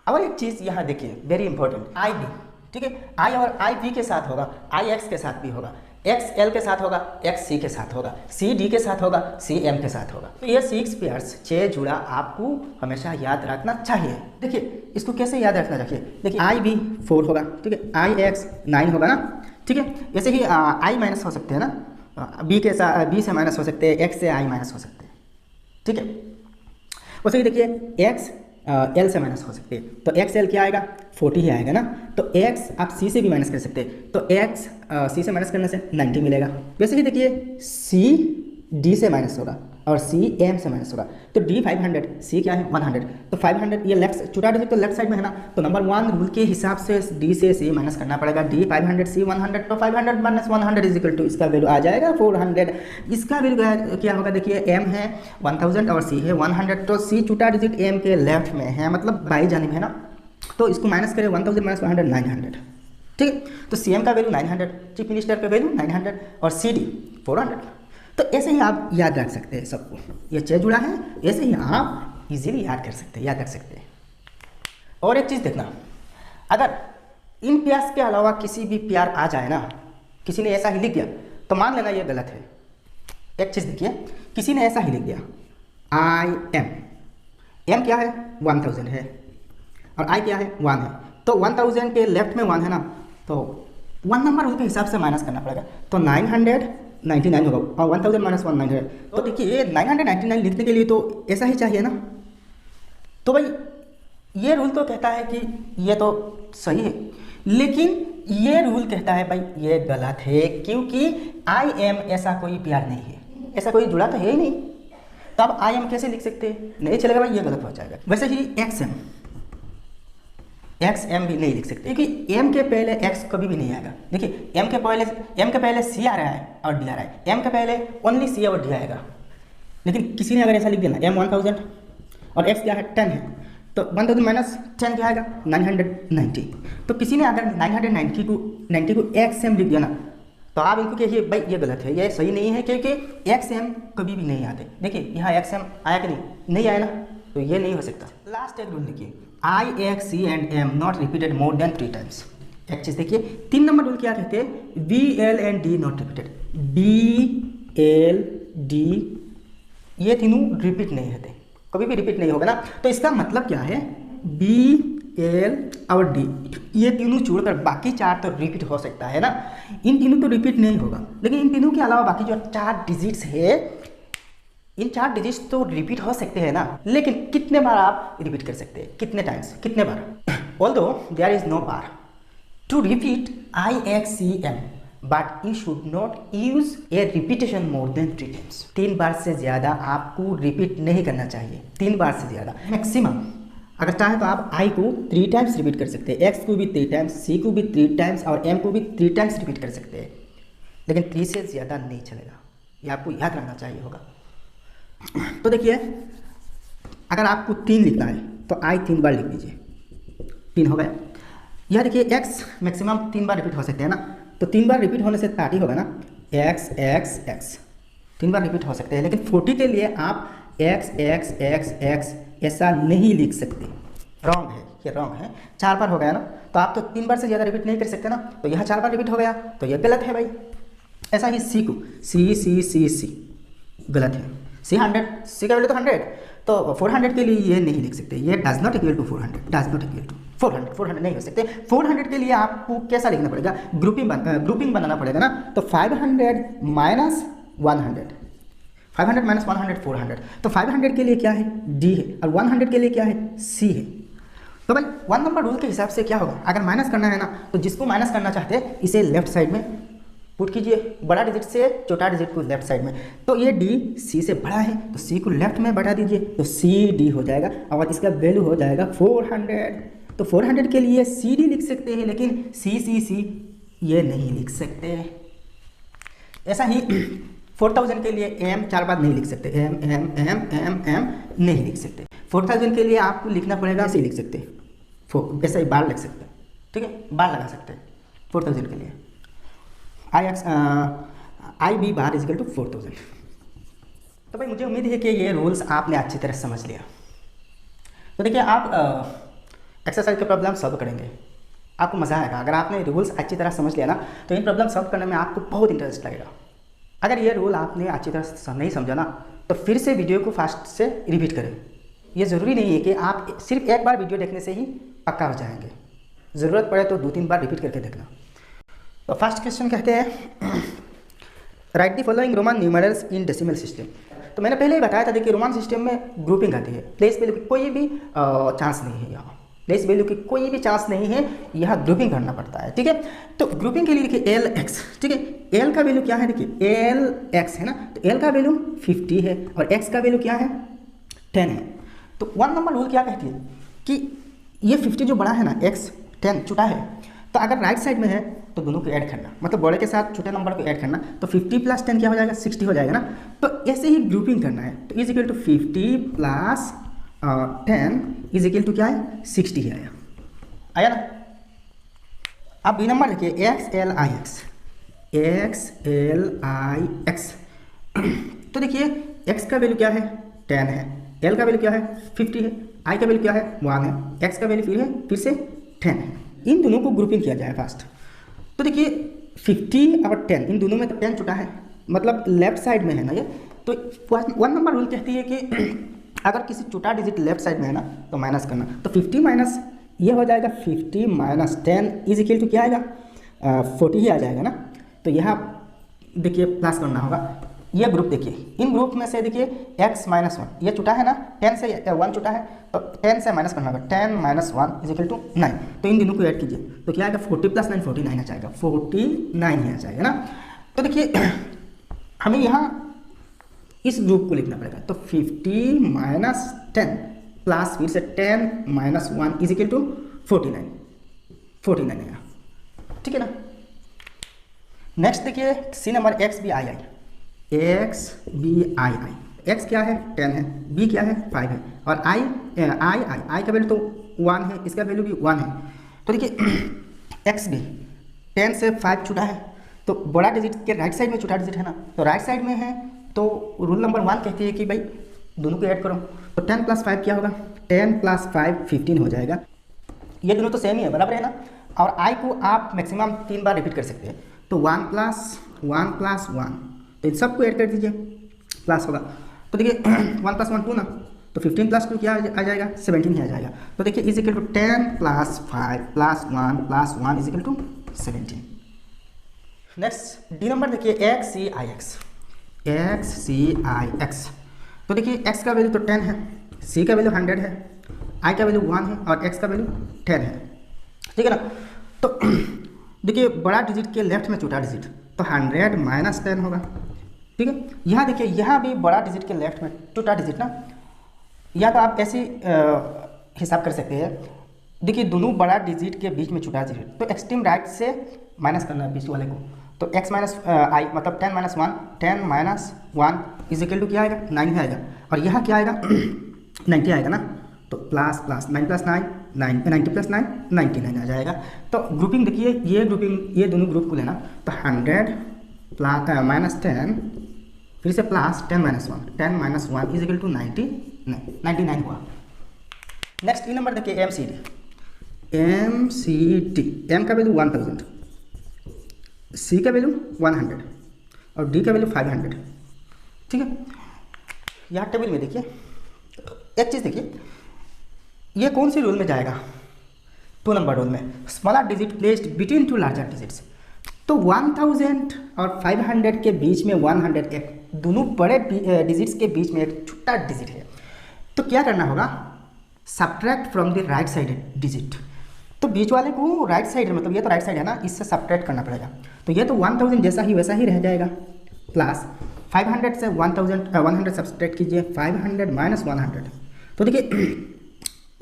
और एक चीज़ यहाँ देखिए, वेरी इंपॉर्टेंट, आई बी, ठीक है, आई और आई बी के साथ होगा, आई एक्स के साथ भी होगा, एक्स एल के साथ होगा, एक्स सी के साथ होगा, सी डी के साथ होगा, सी एम के साथ होगा। तो ये 6 पेयर्स, 6 जुड़ा आपको हमेशा याद रखना चाहिए। देखिए इसको कैसे याद रखना चाहिए, देखिए आई बी 4 होगा, ठीक है, आई एक्स 9 होगा ना, ठीक है। ऐसे ही आई माइनस हो सकते हैं ना, बी के साथ बी से माइनस हो सकते हैं, एक्स से आई माइनस हो सकते हैं, ठीक है। वैसे ही देखिए एक्स एल से माइनस हो सकते हैं, तो एक्स एल क्या आएगा? 40 ही आएगा ना। तो एक्स आप सी से भी माइनस कर सकते हैं, तो एक्स सी से माइनस करने से 90 मिलेगा। वैसे ही देखिए सी डी से माइनस होगा और सी एम से माइनस होगा, तो डी 500, सी क्या है? 100, तो 500 ये लेफ्ट छोटा डिजिट तो लेफ्ट साइड में है ना, तो नंबर 1 रूल के हिसाब से डी से सी माइनस करना पड़ेगा। डी 500, सी 100, तो 500 - 100 = इसका वैल्यू आ जाएगा 400। इसका वैल्यू क्या होगा? देखिए एम है 1000 और सी है 100, तो सी छोटा डिजिट एम के लेफ्ट में है, मतलब बाई जानिब है ना, तो इसको माइनस करें 1000 - 100 900, ठीक है। तो सी एम का वैल्यू 900, चीफ मिनिस्टर का वैल्यू 900 और सी डी 400। तो ऐसे ही आप याद रख सकते हैं सबको, ये 6 जुड़ा है, ऐसे ही आप इजीली याद कर सकते हैं, याद रख सकते हैं। और एक चीज़ देखना, अगर इन पेयर्स के अलावा किसी भी पेयर आ जाए ना, किसी ने ऐसा ही लिख दिया, तो मान लेना ये गलत है। एक चीज़ देखिए, किसी ने ऐसा ही लिख दिया आई एम, एम क्या है? 1000 है और आई क्या है? 1 है, तो 1000 के लेफ्ट में 1 है ना, तो 1 नंबर उनके हिसाब से माइनस करना पड़ेगा, तो 999 होगा और 1000 - 100। तो देखिए 999 लिखने के लिए तो ऐसा ही चाहिए ना। तो भाई ये रूल तो कहता है कि ये तो सही है, लेकिन ये रूल कहता है भाई ये गलत है, क्योंकि आई एम ऐसा कोई पेयर नहीं है, ऐसा कोई जुड़ा तो है ही नहीं। तो अब आई एम कैसे लिख सकते हैं? नहीं चलेगा भाई, ये गलत हो जाएगा। वैसे ही एक्स एम भी नहीं लिख सकते, क्योंकि एम के पहले एक्स कभी भी नहीं आएगा। देखिए एम के पहले सी आ रहा है और डी आ रहा है, एम के पहले ओनली सी और डी आएगा। लेकिन किसी ने अगर ऐसा लिख दिया ना, एम 1000 और एक्स क्या है? 10 है, तो 1000 - 10 क्या आएगा? 990। तो किसी ने अगर 990 को एक्स एम लिख दिया ना, तो आप इनको कहिए भाई ये गलत है, ये सही नहीं है, क्योंकि एक्स एम कभी भी नहीं आते। देखिए यहाँ एक्स एम आया कि नहीं आया ना, तो ये नहीं हो सकता। लास्ट एक रूल देखिए, I X C and M not repeated more than 3 times. एक चीज़ देखिए, 3 नंबर रूल क्या कहते हैं? B L and D not repeated, B L D ये तीनों रिपीट नहीं होते, कभी भी रिपीट नहीं होगा ना। तो इसका मतलब क्या है? बी एल और डी ये तीनों छोड़कर बाकी 4 तो रिपीट हो सकता है ना, इन तीनों तो रिपीट नहीं होगा। लेकिन इन तीनों के अलावा बाकी जो 4 डिजिट्स है, इन 4 डिजिट्स तो रिपीट हो सकते हैं ना, लेकिन कितने बार आप रिपीट कर सकते हैं? कितने टाइम्स, कितने बार? Although there is no bar to repeat I X C M, but you should not use a repetition more than 3 times. 3 बार से ज़्यादा आपको रिपीट नहीं करना चाहिए, 3 बार से ज़्यादा मैक्सिमम। अगर चाहे तो आप आई को 3 टाइम्स रिपीट कर सकते हैं, एक्स को भी 3 टाइम्स, सी को भी 3 टाइम्स और एम को भी 3 टाइम्स रिपीट कर सकते हैं, लेकिन 3 से ज़्यादा नहीं चलेगा। ये आपको याद रखना चाहिए होगा। तो देखिए अगर आपको 3 लिखना है तो आई 3 बार लिख दीजिए, 3 हो गया। यह देखिए एक्स मैक्सिमम 3 बार रिपीट हो सकते हैं ना, तो 3 बार रिपीट होने से स्टार्ट ही होगा ना, एक्स एक्स एक्स 3 बार रिपीट हो सकते हैं। लेकिन 40 के लिए आप एक्स एक्स एक्स एक्स ऐसा नहीं लिख सकते, रॉन्ग है, ये रॉन्ग है। 4 बार हो गया ना, तो आप तो 3 बार से ज़्यादा रिपीट नहीं कर सकते ना, तो यह 4 बार रिपीट हो गया, तो यह गलत है भाई। ऐसा ही सी को सी सी सी सी गलत है। सी 100, सी का वैल्यू तो 100, तो 400 के लिए ये नहीं लिख सकते, ये does not equal to 400, does not equal to 400 नहीं हो सकते। 400 के लिए आपको कैसा लिखना पड़ेगा, ग्रुपिंग बनाना पड़ेगा ना, तो 500 माइनस 100, 500 माइनस 100 400, तो 500 के लिए क्या है, डी है, और 100 के लिए क्या है, सी है। तो भाई 1 नंबर रूल के हिसाब से क्या होगा, अगर माइनस करना है ना, तो जिसको माइनस करना चाहते हैं इसे लेफ्ट साइड में पुट कीजिए, बड़ा डिजिट से छोटा डिजिट को लेफ्ट साइड में। तो ये डी सी से बड़ा है, तो सी को लेफ्ट में बढ़ा दीजिए, तो सी डी हो जाएगा, और इसका वैल्यू हो जाएगा 400। तो 400 के लिए सी डी लिख सकते हैं, लेकिन सी सी सी ये नहीं लिख सकते। ऐसा ही 4000 के लिए एम 4 बार नहीं लिख सकते, M M M M M नहीं लिख सकते। 4000 के लिए आपको लिखना पड़ेगा, ऐसे लिख सकते, ऐसा ही बार लिख सकते, ठीक है, बार लगा सकते 4000 के लिए, आई बी बार इजिकल टू 4000। तो भाई मुझे उम्मीद है कि ये रूल्स आपने अच्छी तरह समझ लिया। तो देखिए आप एक्सरसाइज के प्रॉब्लम सॉल्व करेंगे, आपको मज़ा आएगा। अगर आपने रूल्स अच्छी तरह समझ लिया ना, तो इन प्रॉब्लम सॉल्व करने में आपको बहुत इंटरेस्ट लगेगा। अगर ये रूल आपने अच्छी तरह नहीं समझा ना, तो फिर से वीडियो को फास्ट से रिपीट करें। ये ज़रूरी नहीं है कि आप सिर्फ एक बार वीडियो देखने से ही पक्का हो जाएंगे, ज़रूरत पड़े तो 2-3 बार रिपीट करके देखना। तो फर्स्ट क्वेश्चन कहते हैं right the following Roman numerals in decimal system. तो मैंने पहले ही बताया था, देखिए रोमन सिस्टम में ग्रुपिंग आती है, प्लेस वैल्यू की कोई भी चांस नहीं है, यहाँ प्लेस वैल्यू की कोई भी चांस नहीं है, यहाँ ग्रुपिंग करना पड़ता है, ठीक है। तो ग्रुपिंग के लिए देखिए एल एक्स, ठीक है, एल का वैल्यू क्या है, देखिए एल एक्स है ना, तो एल का वैल्यू 50 है और एक्स का वैल्यू क्या है 10 है। तो 1 नंबर रूल क्या कहती है कि ये 50 जो बड़ा है ना, एक्स 10 छोटा है, तो अगर राइट साइड में है तो दोनों को ऐड करना, मतलब बड़े के साथ छोटे नंबर को ऐड करना, तो 50 प्लस 10 क्या हो जाएगा, 60 हो जाएगा ना। तो ऐसे ही ग्रुपिंग करना है, तो is equal to 50 plus 10 is equal to क्या है, 60 ही आया ना। अब बी नंबर देखिए X L I X, X L I X. तो देखिए एक्स का वैल्यू क्या है 10 है, एल का वैल्यू क्या है 50 है, आई का वैल्यू क्या है 1 है, एक्स का वैल्यू फिर से 10 है। इन दोनों को ग्रुपिंग किया जाए फास्ट। तो देखिए 50 और 10, इन दोनों में तो 10 छोटा है, मतलब लेफ्ट साइड में है ना ये। तो 1 नंबर रूल कहती है कि अगर किसी छोटा डिजिट लेफ्ट साइड में है ना, तो माइनस करना, तो 50 माइनस ये हो जाएगा 50 माइनस 10 इज इक्वल टू क्या आएगा 40 ही आ जाएगा ना। तो यहाँ देखिए प्लस करना होगा, ये ग्रुप देखिए, इन ग्रुप में से देखिए x माइनस 1 ये छोटा है ना, 10 से 1 छोटा है, तो 10 से माइनस करना होगा, 10 माइनस 1 इज इक्वल टू 9। तो इन दोनों को ऐड कीजिए, तो क्या आएगा 40 प्लस 9 49 आ जाएगा, 49 ही आ जाएगा ना। तो देखिए हमें यहाँ इस ग्रुप को लिखना पड़ेगा, तो 50 माइनस 10 प्लस फिर से 10 माइनस 1 इज इक्वल टू 49 आएगा, ठीक है ना। नेक्स्ट देखिए C number X B I I, X B I I, X क्या है 10 है, बी क्या है 5 है, और आई का वैल्यू तो 1 है, इसका वैल्यू भी 1 है। तो देखिए एक्स बी 10 से 5 छोटा है, तो बड़ा डिजिट के राइट साइड में छोटा डिजिट है ना, तो राइट साइड में है, तो रूल नंबर 1 कहती है कि भाई दोनों को ऐड करो, तो 10 प्लस 5 क्या होगा, 10 प्लस 5 15 हो जाएगा। ये दोनों तो सेम ही है, बराबर है ना। और आई को आप मैक्सिमम 3 बार रिपीट कर सकते हैं, तो 1 प्लस 1, तो इन सबको ऐड कर दीजिए, प्लस होगा। तो देखिए 1 प्लस 1 2 ना, तो 15 प्लस 2 क्या आ जाएगा 17 ही आ जाएगा। तो देखिए is equal to 10 plus 5 plus 1 is equal to 17। Next D number देखिए एक्स सी आई एक्स। तो देखिए एक्स का वैल्यू तो 10 है, सी का वैल्यू 100 है, आई का वैल्यू 1 है और एक्स का वैल्यू 10 है, ठीक है ना। तो देखिए बड़ा डिजिट के लेफ्ट में छोटा डिजिट, तो 100 माइनस 10 होगा, ठीक है। यहाँ देखिए यहाँ भी बड़ा डिजिट के लेफ्ट में छोटा डिजिट ना, या तो आप ऐसे हिसाब कर सकते हैं। देखिए दोनों बड़ा डिजिट के बीच में छोटा डिजिट, तो एक्सट्रीम राइट से माइनस करना है बीच वाले को, तो x माइनस आई मतलब 10 minus 1, 10 minus 1 is equal to क्या आएगा 9 आएगा, और यहाँ क्या आएगा 90 आएगा ना, तो प्लस प्लस 9 प्लस 9 90 प्लस 9 99 आ जाएगा। तो ग्रुपिंग देखिए, ये ग्रुपिंग ये दोनों ग्रुप को लेना, तो 100 प्लस माइनस 10 फिर से plus 10 minus 1, 10 minus 1 is equal to 99 हुआ। नेक्स्ट ई नंबर देखिए एम सी टी, एम का वैल्यू 1000, सी का वैल्यू 100 और डी का वैल्यू 500। ठीक है, यहाँ टेबल में देखिए एक चीज़ देखिए, ये कौन सी रूल में जाएगा, 2 नंबर रूल में, smaller digit placed between two larger digits. तो 1000 और 500 के बीच में 100 एक दोनों बड़े डिजिट्स के बीच में एक छोटा डिजिट है, तो क्या करना होगा, subtract from the right side digit. तो बीच वाले को राइट साइड मतलब ये तो राइट साइड है ना, इससे सब्ट्रैक्ट करना पड़ेगा। तो ये तो 1000 जैसा ही वैसा ही रह जाएगा, प्लस 500 से 100 सब्ट्रैक्ट कीजिए, 500 माइनस 100। तो देखिए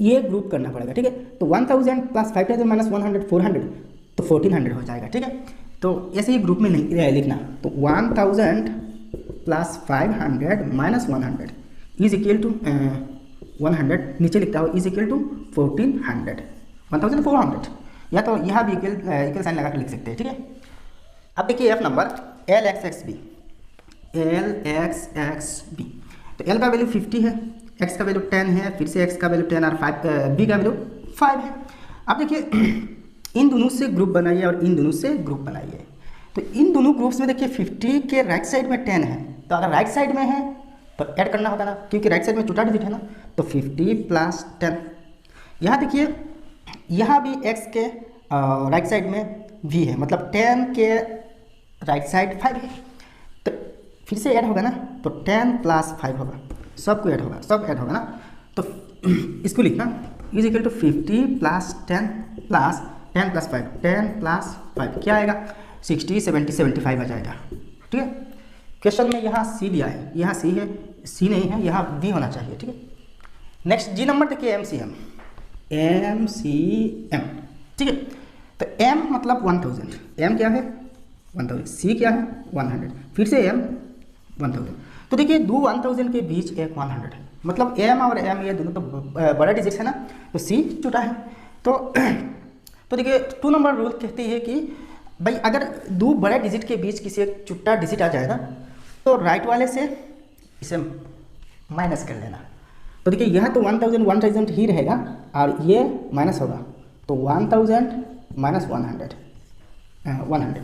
ये ग्रुप करना पड़ेगा। ठीक है, तो 1000 प्लस 5000 माइनस 100 400, तो 1400 हो जाएगा। ठीक है, तो ऐसे ही ग्रुप में नहीं लिखना, तो 1000 plus 500 minus 100 is equal to 100 नीचे लिखता हो इज इक्वल टू 1400 1400, या तो यहाँ भी इक्वल साइन लगा कर लिख सकते हैं। ठीक है, अब देखिए एफ नंबर LXXB, तो L का वैल्यू 50 है, X का वैल्यू 10 है, फिर से X का वैल्यू 10 और 5 B का वैल्यू 5 है। अब देखिए इन दोनों से ग्रुप बनाइए और इन दोनों से ग्रुप बनाइए। तो इन दोनों ग्रुप्स में देखिए 50 के राइट साइड में 10 है, तो अगर राइट साइड में है तो ऐड करना होगा ना, क्योंकि राइट साइड में छोटा डिजिट है ना, तो 50 प्लस 10। यहाँ देखिए यहाँ भी X के राइट साइड में V है, मतलब 10 के राइट साइड 5 है, तो फिर से ऐड होगा ना, तो 10 प्लस 5 होगा, सबको ऐड होगा, सब ऐड होगा ना। तो इसको लिखना is equal to 50 plus 10 plus 10 plus 5, 10 plus 5 क्या आएगा 60 70 75 आ जाएगा। ठीक है, क्वेश्चन में यहाँ सी दिया है, यहाँ सी है, सी नहीं है, यहाँ बी होना चाहिए। ठीक है, नेक्स्ट जी नंबर देखिए MCM। ठीक है, तो M मतलब 1000, M क्या है 1000, C क्या है 100, फिर से M 1000। तो देखिए दो 1000 के बीच एक 100 है, मतलब M और M ये दोनों तो बड़ा डिजिट है ना, तो C छोटा है। तो देखिए 2 नंबर रूल कहती है कि भाई अगर दो बड़े डिजिट के बीच किसी एक छोटा डिजिट आ जाए ना, तो राइट वाले से इसे माइनस कर लेना। तो देखिए यहाँ तो 1000 ही रहेगा और ये माइनस होगा, तो 1000 माइनस 100।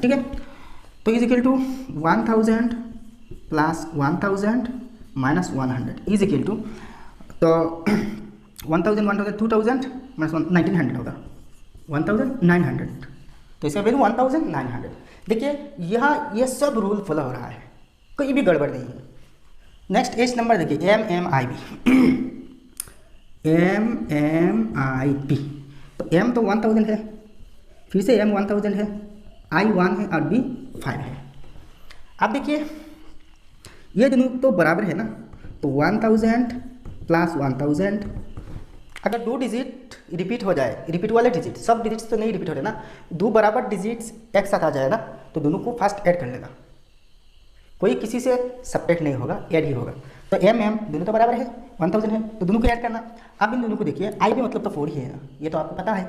ठीक है, तो is equal to 1000 plus 1000 minus 100 is equal to, तो 1000 2000 माइनस 1900 होगा 1900, तो इसका वैल्यू 1900। देखिए यहाँ ये सब रूल फॉलो हो रहा है, कोई भी गड़बड़ नहीं है। नेक्स्ट एच नंबर देखिए MMIP। तो M तो 1000 है, फिर से M 1000 है, I 1 है और B 5 है। अब देखिए ये दोनों तो बराबर है ना, तो 1000 प्लस 1000, अगर दो डिजिट रिपीट हो जाए, रिपीट वाले डिजिट, सब डिजिट्स तो नहीं रिपीट हो रहे ना, दो बराबर डिजिट्स एक साथ आ जाए ना, तो दोनों को फर्स्ट ऐड कर लेगा, कोई किसी से सपरेट नहीं होगा, ऐड ही होगा। तो MM दोनों तो बराबर है 1000 है, तो दोनों को ऐड करना। अब इन दोनों को देखिए I भी मतलब तो 4 ही है ना, ये तो आपको पता है।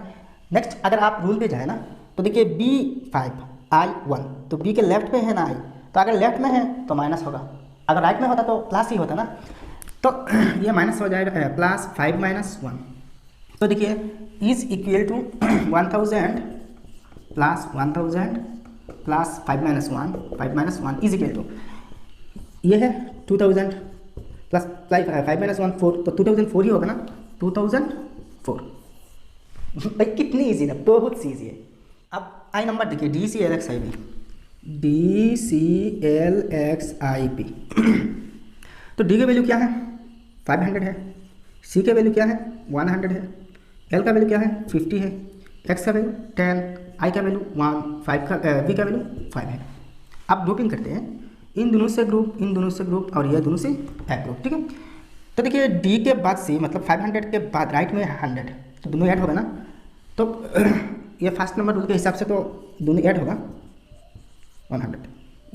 नेक्स्ट अगर आप रूल पे जाए ना, तो देखिए B5 I 1, तो B के लेफ्ट में है ना I, तो अगर लेफ्ट में है तो माइनस होगा, अगर राइट में होता तो प्लस ही होता ना, तो ये माइनस हो जाएगा, प्लस 5 माइनस 1। तो देखिए is equal to 1000 plus 1000 plus 5 minus 1 is equal to, ये है 2000 प्लस 5 माइनस 1 4, तो 2004 ही होगा ना, 2004। भाई कितनी ईजी ना, बहुत सी ईजी है। अब आई नंबर देखिए DCLXIB, तो D का वैल्यू क्या है 500 है, C का वैल्यू क्या है 100 है, L का वैल्यू क्या है 50 है, X का वैल्यू 10, I का वैल्यू 1, B का वैल्यू 5 है। अब ग्रुपिंग करते हैं, इन दोनों से ग्रुप, इन दोनों से ग्रुप और ये दोनों से एक ग्रुप। ठीक है, तो देखिए D के बाद C मतलब 500 के बाद राइट में 100, तो दोनों ऐड होगा ना, तो ये फर्स्ट नंबर रूल के हिसाब से तो दोनों ऐड होगा। 100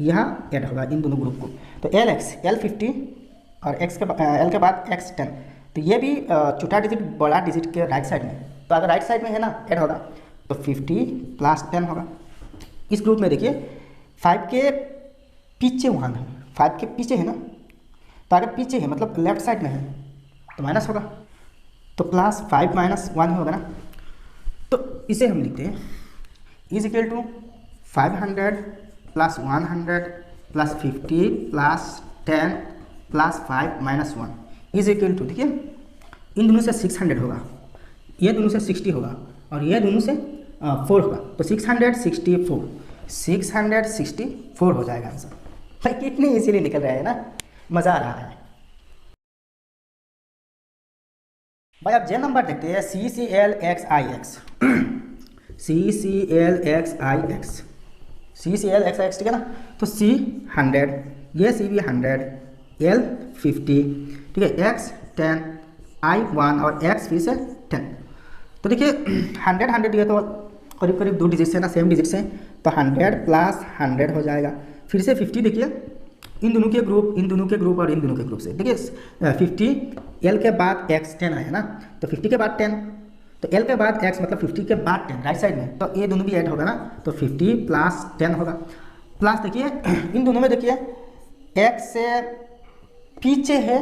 यहाँ ऐड होगा इन दोनों ग्रुप को। तो L50 और L के बाद X10, तो ये भी छोटा डिजिट बड़ा डिजिट के राइट साइड में, तो अगर राइट साइड में है ना ऐड होगा तो 50 + 10 होगा। इस ग्रुप में देखिए 5 के पीछे 1 है, 5 के पीछे है ना, तो अगर पीछे है मतलब लेफ्ट साइड में है तो माइनस होगा, तो +5 - 1 होगा ना। तो इसे हम लिखते हैं = 500 + 100 + 50 + 10 + 5 - 1 = देखिए इन दोनों से 600 होगा, ये दोनों से 60 होगा और ये दोनों से 4 होगा, तो 664 हो जाएगा आंसर। भाई कितने इजीली निकल रहा है ना, मज़ा आ रहा है। भाई आप जे नंबर देखते हैं CCLXIX CCLXIX, ठीक है ना। तो C 100, ये C भी 100, L 50, ठीक है, X 10, I 1 और X फिर से 10। तो देखिए 100 ये तो करीब करीब 2 डिजिट से ना, सेम डिजिट से, तो 100 + 100 हो जाएगा। फिर से 50 देखिए इन दोनों के ग्रुप और इन दोनों के ग्रुप से, देखिए 50 L के बाद X 10 आया ना, तो 50 के बाद 10, तो L के बाद X मतलब 50 के बाद 10 राइट साइड में, तो ये दोनों भी ऐड होगा ना, तो 50 + 10 होगा। प्लस देखिए इन दोनों में देखिए X से पीछे है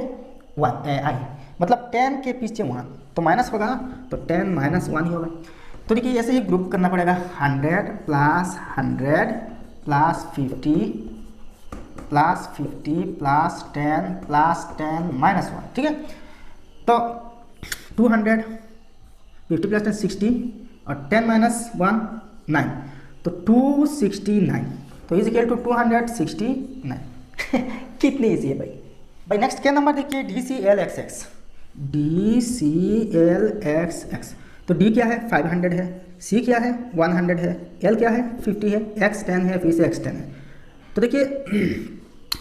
1 I, मतलब 10 के पीछे 1, तो माइनस होगा ना, तो 10 - 1 ही होगा। तो देखिए ऐसे ही ग्रुप करना पड़ेगा, 100 + 100 + 50 + 50 + 10 + 10 - 1, ठीक है। तो 200, 50 + 10 60 और 10 - 1 9, तो 269, तो = 269 कितनी ईजी है भाई। नेक्स्ट क्या नंबर देखिए DCLXX। तो D क्या है 500 है, C क्या है 100 है, L क्या है 50 है, X 10 है, फिर से X 10 है। तो देखिए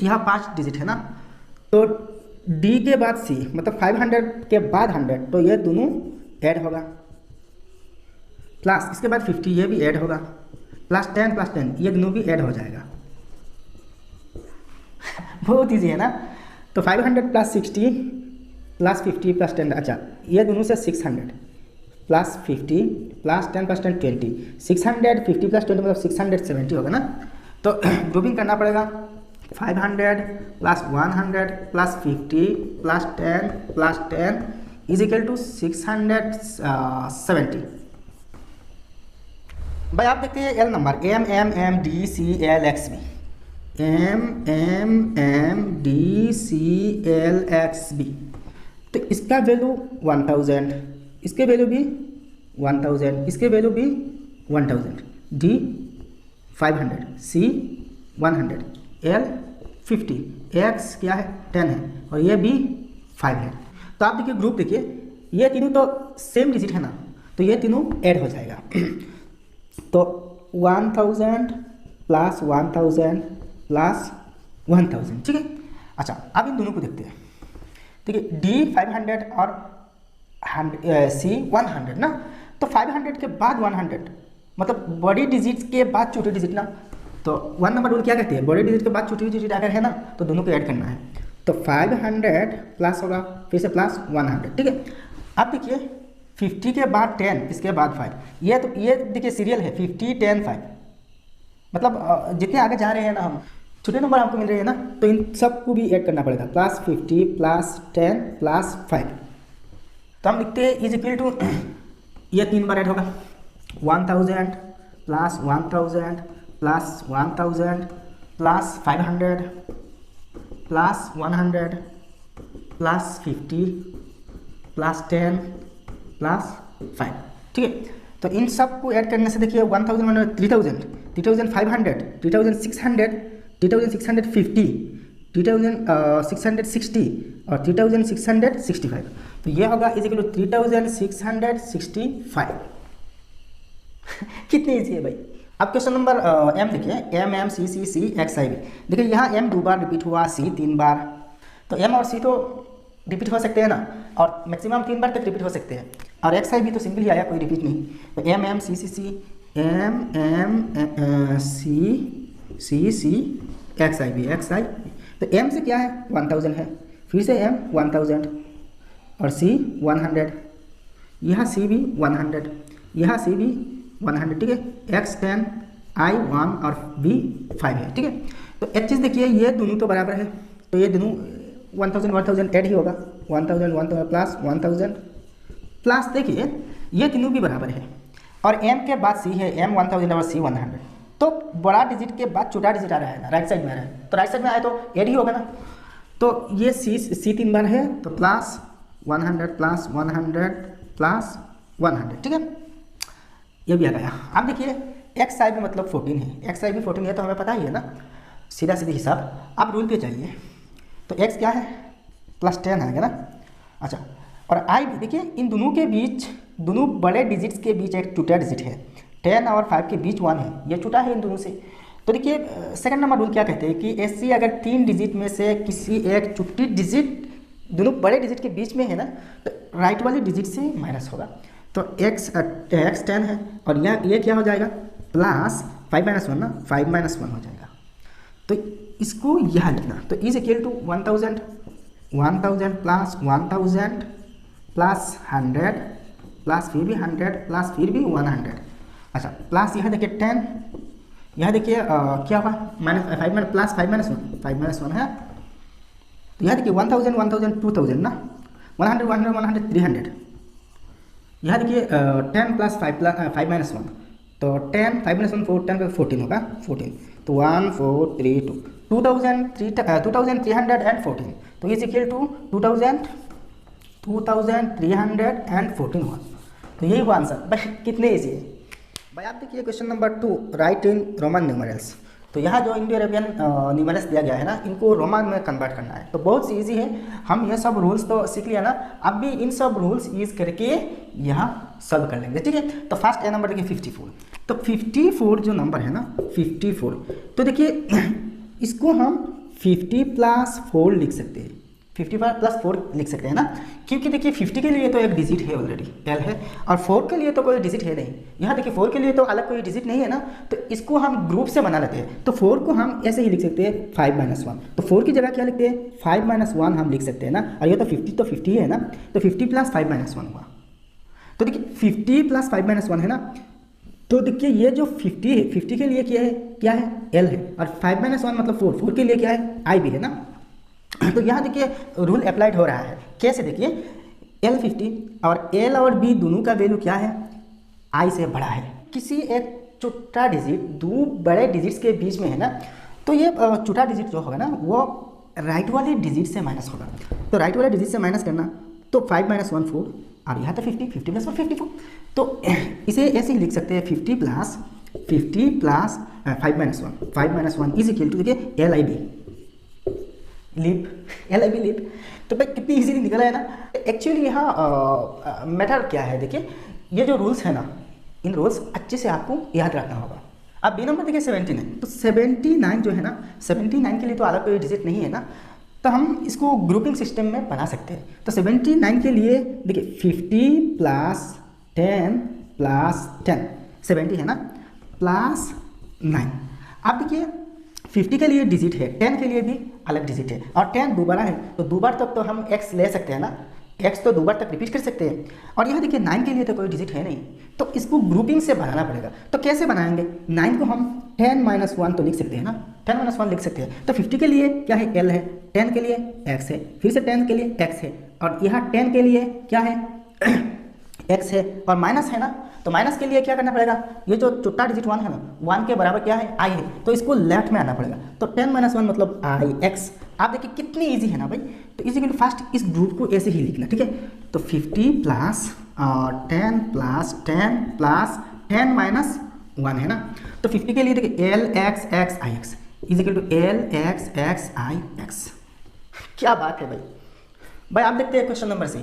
यहाँ 5 डिजिट है ना, तो D के बाद C मतलब 500 के बाद 100, तो ये दोनों ऐड होगा, प्लस इसके बाद 50 ये भी ऐड होगा, +10 + 10 ये दोनों भी ऐड हो जाएगा। बहुत इजी है ना। तो 500 + 60 + 50 + 10, अच्छा ये दोनों से 600 + 50 + 10 + 10 20, 650 + 20 मतलब 670 होगा ना। तो ग्रुपिंग करना पड़ेगा, 500 + 100 + 50 + 10 + 10 = 670। भाई आप देखते हैं L नंबर MMMDCLXB, MMMDCLXB, तो इसका वैल्यू 1000, इसके वैल्यू भी 1000, इसके वैल्यू भी 1000, D 500, C 100, L 50, X क्या है 10 है और ये भी 5 है। तो आप देखिए ग्रुप देखिए ये तीनों तो सेम डिजिट है ना, तो ये तीनों ऐड हो जाएगा। तो 1000 + 1000 + 1000, ठीक है। अच्छा अब इन दोनों को देखते हैं, देखिए D 500 और C 100 ना, तो 500 के बाद 100 मतलब बड़ी डिजिट के बाद छोटी डिजिट ना, तो 1 नंबर रूल क्या कहते हैं, बड़ी डिजिट के बाद छोटी डिजिट अगर है ना तो दोनों को ऐड करना है। तो 500 प्लस होगा फिर से प्लस 100, ठीक है। अब देखिए 50 के बाद 10 इसके बाद 5, ये तो ये देखिए सीरियल है 50 10 5, मतलब जितने आगे जा रहे हैं ना हम छोटे नंबर हमको मिल रहे हैं ना, तो इन सबको भी ऐड करना पड़ेगा, +50 + 10 + 5। तो हम लिखते हैं = ये 3 बार ऐड होगा, 1000 + 1000 + 1000 + 500 + 100 + 50 + 10 + 5, ठीक है। तो इन सब को ऐड करने से देखिए 1000 3000 3500 3600 3650 3660 और 3665, तो ये होगा = 3665। कितनी ईजी है भाई। अब क्वेश्चन नंबर M देखिए MMCCCXIB, देखिए यहाँ M 2 बार रिपीट हुआ, C 3 बार, तो M और C तो रिपीट हो सकते हैं ना, और मैक्सिमम 3 बार तक रिपीट हो सकते हैं, और XIB तो सिंपल ही आया, कोई रिपीट नहीं। तो MMCCC सी एक्स आई बी। तो एम से क्या है 1000 है, फिर से एम 1000 और सी 100, यहाँ सी भी 100, यहाँ सी भी 100, ठीक है। एक्स 10, आई 1 और बी 5 है, ठीक है। तो एक चीज़ देखिए, ये दोनों तो बराबर है, तो ये दोनों 1000 ऐड ही होगा, 1000 प्लस 1000 प्लस देखिए ये तीनों भी बराबर है, और m के बाद c है, m 1000 और c 100। तो बड़ा डिजिट के बाद छोटा डिजिट आ रहा है ना, राइट साइड में आ रहा है, तो राइट साइड में आए तो ऐड ही होगा ना। तो ये c 3 बार है, तो प्लस 100 प्लस 100 प्लस 100, ठीक है, ये भी आ गया। अब देखिए एक्स आई भी मतलब 14 है, एक्स आई भी 14 है, तो हमें पता ही है ना, सीधा सीधी हिसाब। अब रूल पे चाहिए, तो एक्स क्या है +10 है ना। अच्छा, और आई भी देखिए इन दोनों के बीच, दोनों बड़े डिजिट्स के बीच एक छोटा डिजिट है, 10 और 5 के बीच 1 है, ये छोटा है इन दोनों से। तो देखिए सेकंड नंबर रूल क्या कहते हैं कि ऐसी अगर 3 डिजिट में से किसी एक छोटी डिजिट दोनों बड़े डिजिट के बीच में है ना, तो राइट वाली डिजिट से माइनस होगा। तो एक्स 10 है, और ये क्या हो जाएगा प्लस 5 - 1 ना, 5 - 1 हो जाएगा। तो इसको यहाँ लिखना, तो is equal to 1000 plus 1000 plus 100 plus फिर भी 100 प्लस फिर भी 100। अच्छा, प्लस यहाँ देखिए 10, यहाँ देखिए क्या होगा -5 प्लस 5 - 1 है। तो यहाँ देखिए 1000 2000 ना, 100 100 300। यहाँ देखिए 10 प्लस 5 - 1, तो 10 5 - 1 4 10 14 होगा, 14। तो 1432 2314, तो इज इक्वल टू 2314 हुआ। तो यही हुआ आंसर। भाई कितने ईजी है भाई। आप देखिए question number 2, right in Roman numerals. तो यहाँ जो इंडो अरेबियन न्यूमरल्स दिया गया है ना, इनको रोमन में कन्वर्ट करना है, तो बहुत सी ईजी है। हम ये सब रूल्स तो सीख लिया ना, अब भी इन सब रूल्स यूज करके यहाँ सॉल्व कर लेंगे, ठीक है। तो फर्स्ट ए नंबर देखिए 54। तो 54 जो नंबर है ना 54, तो देखिए इसको हम 50 + 4 लिख सकते हैं, 55 + 4 लिख सकते हैं ना, क्योंकि देखिए 50 के लिए तो एक डिजिट है ऑलरेडी, एल है, और 4 के लिए तो कोई डिजिट है नहीं। यहाँ देखिए 4 के लिए तो अलग कोई डिजिट नहीं है ना, तो इसको हम ग्रुप से बना लेते हैं। तो 4 को हम ऐसे ही लिख सकते हैं 5 - 1। तो 4 की जगह क्या लिखते हैं 5 - 1 हम लिख सकते हैं ना, और ये तो 50 है ना, तो 50 + 5 - 1 हुआ। तो देखिए 50 + 5 - 1 है ना, तो देखिए ये जो 50 है, 50 के लिए क्या है एल है, और 5 - 1 मतलब 4 के लिए क्या है आई भी है ना। तो यहाँ देखिए रूल अप्लाइड हो रहा है, कैसे देखिए एल 50 और एल और बी दोनों का वैल्यू क्या है आई से बड़ा है। किसी एक छोटा डिजिट दो बड़े डिजिट्स के बीच में है ना, तो ये छोटा डिजिट जो होगा ना वो राइट वाले डिजिट से माइनस होगा। तो राइट वाले डिजिट से माइनस करना, तो 5 - 1 4, और यहाँ तो 50 + 1 54। तो इसे ऐसे ही लिख सकते हैं 50 + 5 - 1 इज इक्वल टू देखिए एल आई बी लीप। तो भाई कितनी इजीली निकला है ना। एक्चुअली यहाँ मैटर क्या है देखिए, ये जो रूल्स है ना, इन रूल्स अच्छे से आपको याद रखना होगा। अब बी नंबर देखिए 79, तो 79 जो है ना, 79 के लिए तो अलग कोई डिजिट नहीं है ना, तो हम इसको ग्रुपिंग सिस्टम में बना सकते हैं। तो 79 के लिए देखिए 50 + 10 + 10 70 है ना, प्लस 9। अब देखिए 50 के लिए डिजिट है, 10 के लिए भी अलग डिजिट है, और 10 दोबारा है, तो दो बार तक तो हम x ले सकते हैं ना, x तो दो बार तक रिपीट कर सकते हैं। और यहाँ देखिए 9 के लिए तो कोई डिजिट है नहीं, तो इसको ग्रुपिंग से बनाना पड़ेगा। तो कैसे बनाएंगे, 9 को हम 10 - 1 तो लिख सकते हैं ना, 10 - 1 लिख सकते हैं। तो 50 के लिए क्या है l है, 10 के लिए x है, फिर से 10 के लिए x है, और यहाँ 10 के लिए क्या है x है, और माइनस है ना, तो माइनस के लिए क्या करना पड़ेगा, ये जो छोटा डिजिट 1 है ना, 1 के बराबर क्या है i है, तो इसको लेफ्ट में आना पड़ेगा। तो 10 - 1 मतलब i x। आप देखिए कितनी इजी है ना भाई। तो इसी के लिए फर्स्ट इस ग्रुप को ऐसे ही लिखना, ठीक है। तो 50 + 10 + 10 + 10 - 1 है ना। तो 50 के लिए देखिए l x x i x is equal to l x x i x। क्या बात है भाई। आप देखते हैं क्वेश्चन नंबर से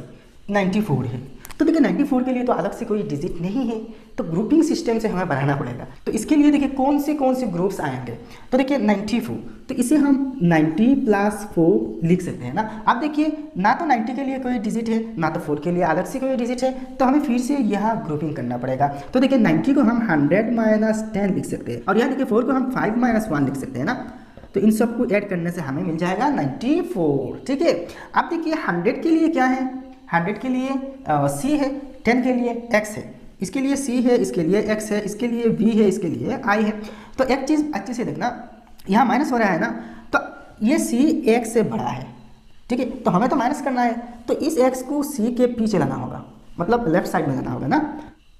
94 है। तो देखिए 94 के लिए तो अलग से कोई डिजिट नहीं है, तो ग्रुपिंग सिस्टम से हमें बनाना पड़ेगा। तो इसके लिए देखिए कौन से ग्रुप्स आएंगे, तो देखिए 94, तो इसे हम 90 + 4 लिख सकते हैं ना। अब देखिए ना तो 90 के लिए कोई डिजिट है, ना तो 4 के लिए अलग से कोई डिजिट है, तो हमें फिर से यहाँ ग्रुपिंग करना पड़ेगा। तो देखिए 90 को हम 100 - 10 लिख सकते हैं, और यहाँ देखिए 4 को हम 5 - 1 लिख सकते हैं ना। तो इन सबको ऐड करने से हमें मिल जाएगा 94, ठीक है। अब देखिए 100 के लिए क्या है, 100 के लिए C है, 10 के लिए X है, इसके लिए C है, इसके लिए X है, इसके लिए V है, इसके लिए I है। तो एक चीज़ अच्छे से देखना, यहाँ माइनस हो रहा है ना, तो ये C X से बड़ा है, ठीक है, तो हमें तो माइनस करना है, तो इस X को C के पीछे लाना होगा, मतलब लेफ्ट साइड में लाना होगा ना।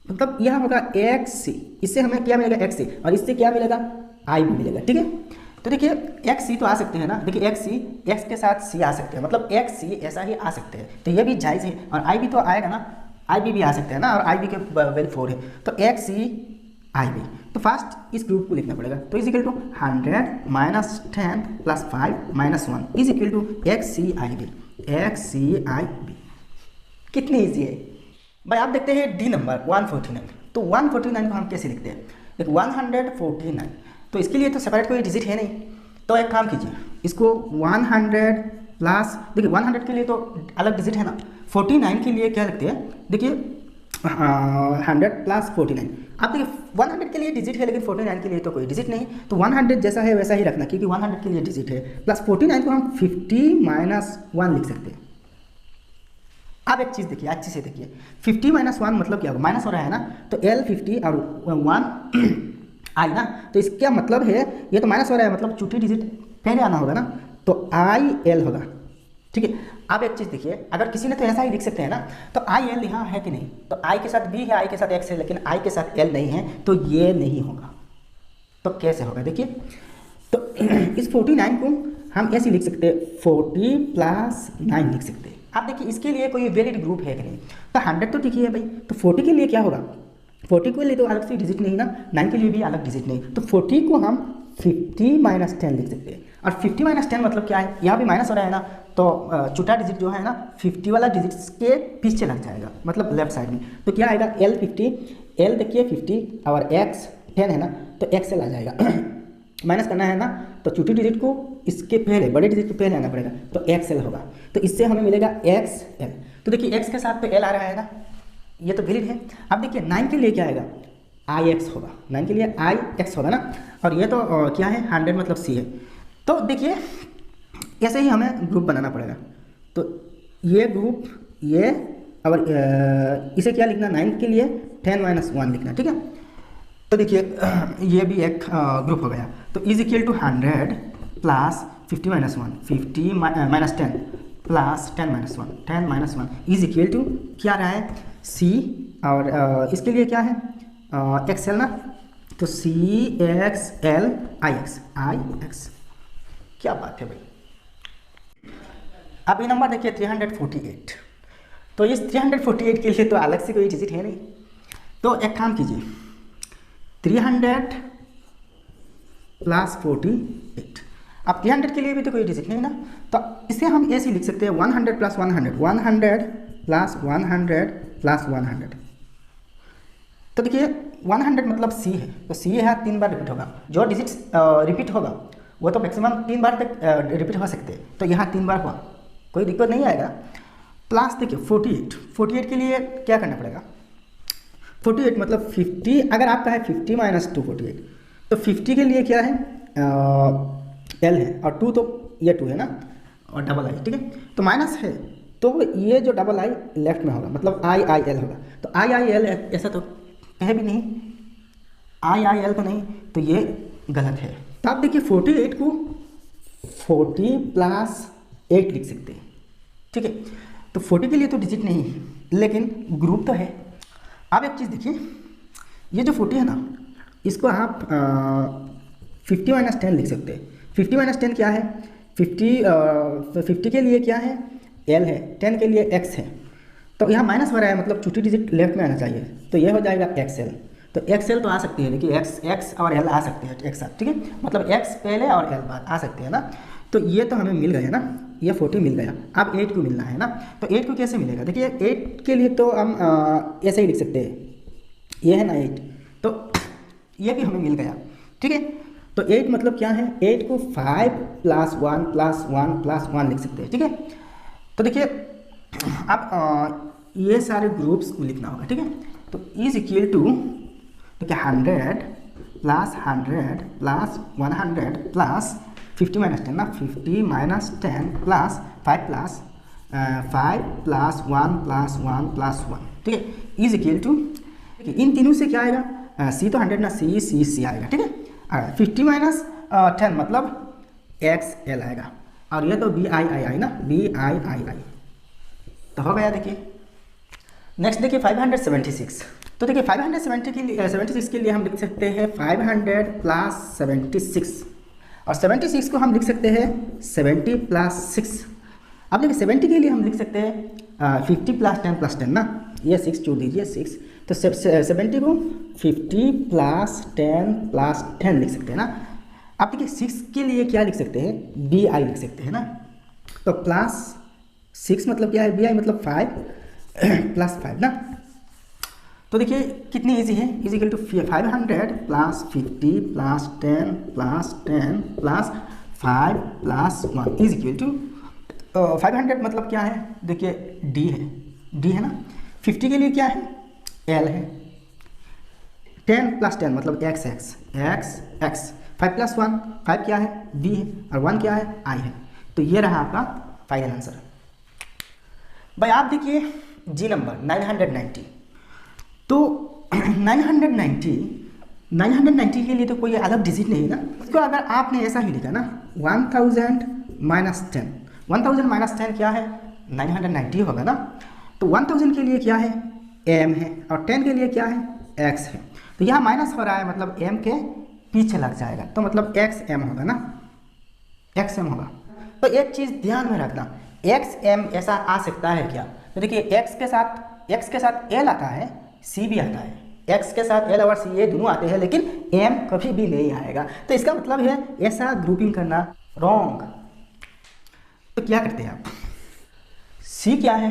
मतलब यह होगा XC, इससे हमें क्या मिलेगा XC, और इससे क्या मिलेगा I भी मिलेगा, ठीक है। तो देखिए XC तो आ सकते हैं ना, देखिए XC X के साथ C आ सकते हैं, मतलब XC ऐसा ही आ सकते हैं, तो ये भी जायज़ है, और I भी तो आएगा ना, IB भी आ सकते हैं ना, और IB के वैल्यू 4 है, तो XC IB। तो फर्स्ट इस ग्रुप को लिखना पड़ेगा, तो is equal to 100 - 10 + 5 - 1 is equal to XC IB, XC IB। कितनी ईजी है भाई। आप देखते हैं डी नंबर 149, तो 149 को हम कैसे लिखते हैं, देखो 149, तो इसके लिए तो सेपरेट कोई डिजिट है नहीं, तो एक काम कीजिए, इसको 100 प्लस, देखिए 100 के लिए तो अलग डिजिट है ना, 49 के लिए क्या लिखते हैं, देखिए 100 + 49। आप देखिए 100 के लिए डिजिट है, लेकिन 49 के लिए तो कोई डिजिट नहीं, तो 100 जैसा है वैसा ही रखना, क्योंकि 100 के लिए डिजिट है, प्लस 49 को हम 50 - 1 लिख सकते हैं। अब एक चीज़ देखिए, अच्छे से देखिए, 50 - 1 मतलब क्या होगा, माइनस हो रहा है ना, तो L 50 और 1 आई ना, तो इसका मतलब है ये तो माइनस हो रहा है, मतलब छोटी डिजिट पहले आना होगा ना, तो IL होगा, ठीक है। अब एक चीज़ देखिए, अगर किसी ने तो ऐसा ही लिख सकते हैं ना, तो IL यहाँ है कि नहीं, तो I के साथ B है, I के साथ X है, लेकिन I के साथ L नहीं है, तो ये नहीं होगा। तो कैसे होगा देखिए, तो इस 49 को हम ऐसे लिख सकते हैं, 40 + 9 लिख सकते हैं। अब देखिए इसके लिए कोई वैलिड ग्रुप है कि नहीं, तो 100 तो ठीक है भाई, तो 40 के लिए क्या होगा, 40 के लिए तो अलग से डिजिट नहीं ना, 9 के लिए भी अलग डिजिट नहीं, तो 40 को हम 50 - 10 लिख सकते हैं। और 50 - 10 मतलब क्या है, यहाँ भी माइनस हो रहा है ना, तो छोटा डिजिट जो है ना 50 वाला डिजिट के पीछे लग जाएगा, मतलब लेफ्ट साइड में, तो क्या आएगा L 50, L देखिए 50 और X 10 है ना, तो XL आ जाएगा। माइनस करना है ना, तो छोटी डिजिट को इसके पहले, बड़े डिजिट के पहले आना पड़ेगा, तो XL होगा, तो इससे हमें मिलेगा XL। तो देखिए X के साथ तो L आ रहा है ना, ये तो वैलिड है। अब देखिए 9 के लिए क्या आएगा, IX होगा, 9 के लिए IX होगा ना, और ये तो क्या है 100 मतलब C है। तो देखिए ऐसे ही हमें ग्रुप बनाना पड़ेगा, तो ये ग्रुप ये, और इसे क्या लिखना, 9 के लिए 10 - 1 लिखना, ठीक है। तो देखिए ये भी एक ग्रुप हो गया, तो is equal to 100 + 50 - 1, 50 - 10 + 10 - 1, 10 - 1 is equal to क्या रहा है C, और इसके लिए क्या है XL ना, तो CXL IX। क्या बात है भाई। अब ये नंबर देखिए 348, तो इस 348 के लिए तो अलग से कोई डिजिट है नहीं, तो एक काम कीजिए, 300 + 48। अब 300 के लिए भी तो कोई डिजिट नहीं ना, तो इसे हम ऐसे लिख सकते हैं 100 + 100, 100 + 100 + 100। तो देखिए 100 मतलब C है, तो C है 3 बार रिपीट होगा, जो डिजिट्स रिपीट होगा वो तो मैक्सिमम 3 बार तक रिपीट हो सकते हैं, तो यहाँ 3 बार हुआ, कोई दिक्कत नहीं आएगा। प्लस देखिए 48 के लिए क्या करना पड़ेगा, 48 मतलब 50, अगर आपका है 50 - 2 48, तो 50 के लिए क्या है L है, और 2 तो ये 2 है ना, और डबल I, ठीक है, तो माइनस है, तो ये जो डबल I लेफ्ट में होगा, मतलब IIL होगा, तो IIL ऐसा तो कहे भी नहीं, IIL तो नहीं, तो ये गलत है। तो आप देखिए 48 को 40 + 8 लिख सकते हैं, ठीक है, तो 40 के लिए तो डिजिट नहीं है, लेकिन ग्रुप तो है। अब एक चीज़ देखिए, ये जो 40 है ना, इसको आप 50 - 10 लिख सकते हैं। 50 - 10 क्या है, 50 के लिए क्या है L है, 10 के लिए X है, तो यहाँ माइनस हो रहा है, मतलब छोटी डिजिट लेफ्ट में आना चाहिए, तो ये हो जाएगा XL। तो XL तो आ सकती है, देखिए X और L आ सकते हैं एक साथ, ठीक है, मतलब X पहले और L बाद आ सकते हैं ना, तो ये तो हमें मिल गया ना। ये 40 मिल गया। अब 8 को मिलना है ना, तो 8 को कैसे मिलेगा? देखिए 8 के लिए तो हम ऐसे ही लिख सकते हैं, ये है ना 8, तो ये भी हमें मिल गया, ठीक है। तो 8 मतलब क्या है? 8 को 5 + 1 + 1 + 1 लिख सकते हैं, ठीक है। तो देखिए अब ये सारे ग्रुप्स को लिखना होगा, ठीक है। तो इज इक्वल टू देखिए 100 + 100 + 100 + 50 - 10 ना, 50 - 10 + 5 + 5 + 1 + 1 + 1, ठीक है, इज इक्वल टू इन तीनों से क्या आएगा? सी तो 100 ना, सी आएगा, ठीक है। 50 - 10 मतलब XL आएगा, और ये तो BII ना, BII, तो हो गया। देखिए नेक्स्ट देखिए 576। तो देखिए 570 के लिए 76 के लिए हम लिख सकते हैं 500 + 76, और 76 को हम लिख सकते हैं 70 + 6। अब देखिए 70 के लिए हम लिख सकते हैं 50 + 10 + 10 ना, ये 6 जोड़ दीजिए 6, तो 70 को 50 + 10 + 10 लिख सकते हैं ना। अब देखिए 6 के लिए क्या लिख सकते हैं? BI लिख सकते हैं ना, तो +6 मतलब क्या है? BI मतलब 5 + 5 ना। तो देखिए कितनी इजी है, is equal to 500 + 50 + 10 + 10 + 5 + 1 is equal to 500 मतलब क्या है? देखिए D है ना। 50 के लिए क्या है? L है। 10 + 10 मतलब X, 5 + 1 5 क्या है? B है, और 1 क्या है? I है। तो ये रहा आपका फाइनल आंसर। भाई आप देखिए जी नंबर 990, तो 990 के लिए तो कोई अलग डिजिट नहीं है ना। इसको अगर आपने ऐसा ही लिखा ना 1000 - 10, 1000 - 10 क्या है? 990 होगा ना। तो 1000 के लिए क्या है? M है, और 10 के लिए क्या है? X है। तो यहाँ माइनस हो रहा है मतलब M के पीछे लग जाएगा, तो मतलब XM होगा ना, XM होगा। तो एक चीज़ ध्यान में रखना, XM ऐसा आ सकता है क्या? तो देखिए X के साथ L आता है, C भी आता है, X के साथ L और C ये दोनों आते हैं, लेकिन M कभी भी नहीं आएगा। तो इसका मतलब है ऐसा ग्रुपिंग करना रॉन्ग। तो क्या करते हैं आप? C क्या है?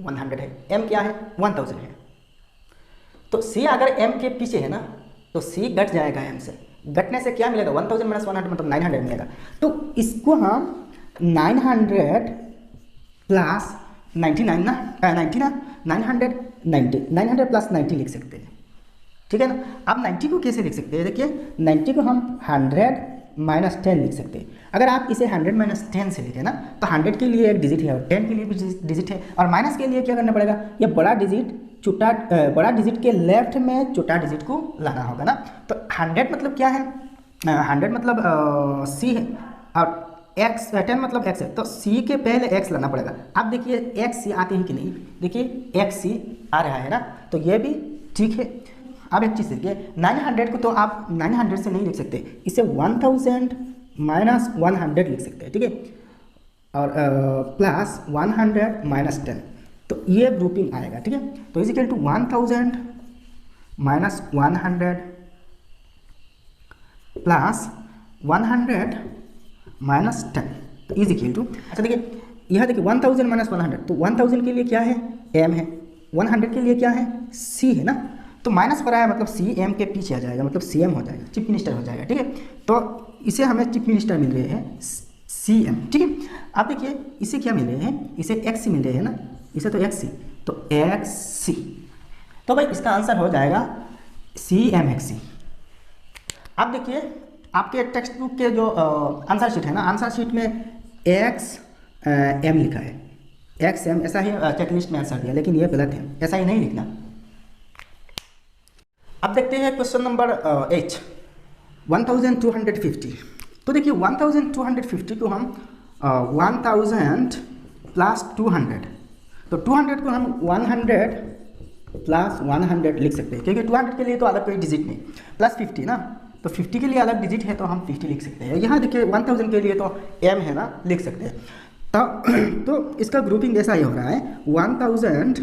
100 है, M क्या है? 1000 है। तो C अगर M के पीछे है ना, तो C घट जाएगा M से, घटने से क्या मिलेगा? 1000 - 100 मतलब 900 मिलेगा। तो इसको हम 900 + 99 ना, 90 ना, 900 + 90 लिख सकते हैं, ठीक है ना। अब 90 को कैसे लिख सकते हैं? देखिए 90 को हम 100 - 10 लिख सकते हैं। अगर आप इसे 100 - 10 से लिखें ना, तो 100 के लिए एक डिजिट है और 10 के लिए भी डिजिट है, और माइनस के लिए क्या करना पड़ेगा? ये बड़ा डिजिट के लेफ्ट में छोटा डिजिट को लाना होगा ना। तो 100 मतलब क्या है? 100 मतलब C है, और X 10 मतलब X है, तो C के पहले X लाना पड़ेगा। अब देखिए XC आते हैं कि नहीं, देखिए XC आ रहा है ना, तो ये भी ठीक है। अब एक चीज़ देखिए 900 को तो आप 900 से नहीं लिख सकते, इसे 1000 - 100 लिख सकते हैं, ठीक है, और प्लस 100 - 10, तो ये ग्रुपिंग आएगा, ठीक है। तो is equal to 1000 - 100 plus 100 - 10 is equal to, अच्छा देखिए यह देखिए 1000 - 100, तो 1000 के लिए क्या है? M है, 100 के लिए क्या है? C है ना। तो माइनस हो रहा है मतलब CM के पीछे आ जाएगा, मतलब CM हो जाएगा, चीफ मिनिस्टर हो जाएगा, ठीक है। तो इसे हमें चीफ मिनिस्टर मिल रहे हैं CM, ठीक है। अब देखिए इसे क्या मिल रहे हैं? इसे XC मिल रहे हैं ना, इसे तो XC, तो XC, तो भाई इसका आंसर हो जाएगा CMXC। अब देखिए आपके टेक्स्ट बुक के जो आंसर शीट है ना, आंसर शीट में XM लिखा है, XM ऐसा ही चेकलिस्ट में आंसर दिया, लेकिन ये गलत है, ऐसा ही नहीं लिखना। अब देखते हैं क्वेश्चन नंबर 8, 1250। तो देखिए 1250 को हम 1000 + 200, तो 200 को हम 100 + 100 लिख सकते हैं, क्योंकि 200 के लिए तो अलग कोई डिजिट नहीं, प्लस 50 ना, तो 50 के लिए अलग डिजिट है, तो हम 50 लिख सकते हैं। यहाँ देखिए 1000 के लिए तो M है ना, लिख सकते हैं। तो इसका ग्रुपिंग ऐसा ही हो रहा है 1000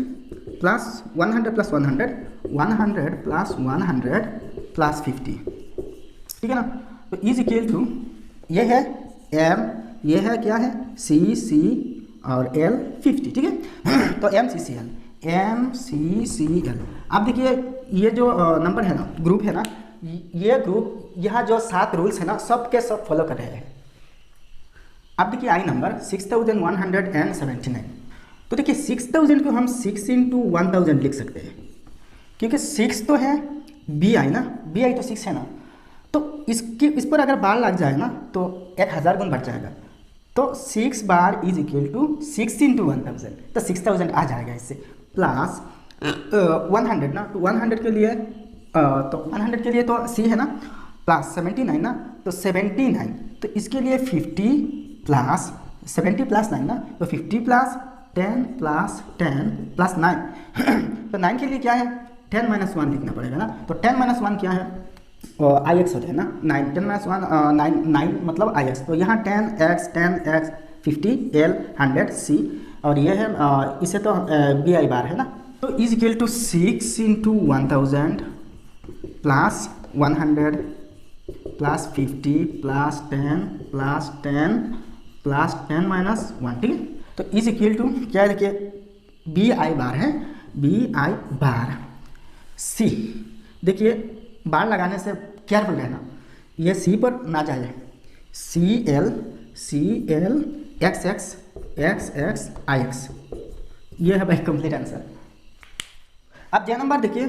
+ 100 + 100, 100 + 100 + 50, ठीक है ना। तो इज इक्वल टू ये है M, ये है क्या है सी और एल 50, ठीक है। तो MCCL। अब देखिए ये जो नंबर है ना, ग्रुप है ना, ये ग्रुप यहाँ जो 7 रूल्स है ना सब के सब फॉलो कर रहे हैं। अब देखिए आई नंबर 6179। तो देखिए 6000 को हम 6 × 1000 लिख सकते हैं, क्योंकि 6 तो है, बी आई ना, बी आई तो 6 है ना, तो इस पर अगर बार लग जाए ना तो 1000 गुण बढ़ जाएगा। तो 6 बार इज इक्वल टू 6 × 1000, तो 6000 आ जाएगा इससे, प्लस 100 ना, तो 100 के लिए तो 100 के लिए तो सी है ना, प्लस 79 ना, तो 79, तो इसके लिए 50 प्लस 70 प्लस 9 ना, तो 50 प्लस 10 प्लस 10 प्लस 9 तो 9 के लिए क्या है 10 - 1 लिखना पड़ेगा ना, तो 10 - 1 क्या है IX होता है ना, 9 10 - 1 9 मतलब IX, तो यहाँ 10x 50 L 100 C, और ये है इसे तो BI बार है ना, तो is equal to 6 × 1000 plus 100 plus 50 plus 10 plus 10 plus 10 - 1, ठीक है। तो इज इक्वल टू क्या है, देखिए BI बार है, BI बार C। देखिए बार लगाने से केयरफुल रहना, ये C पर ना जाए, CL XX IX, ये है भाई कंप्लीट आंसर। अब जे नंबर देखिए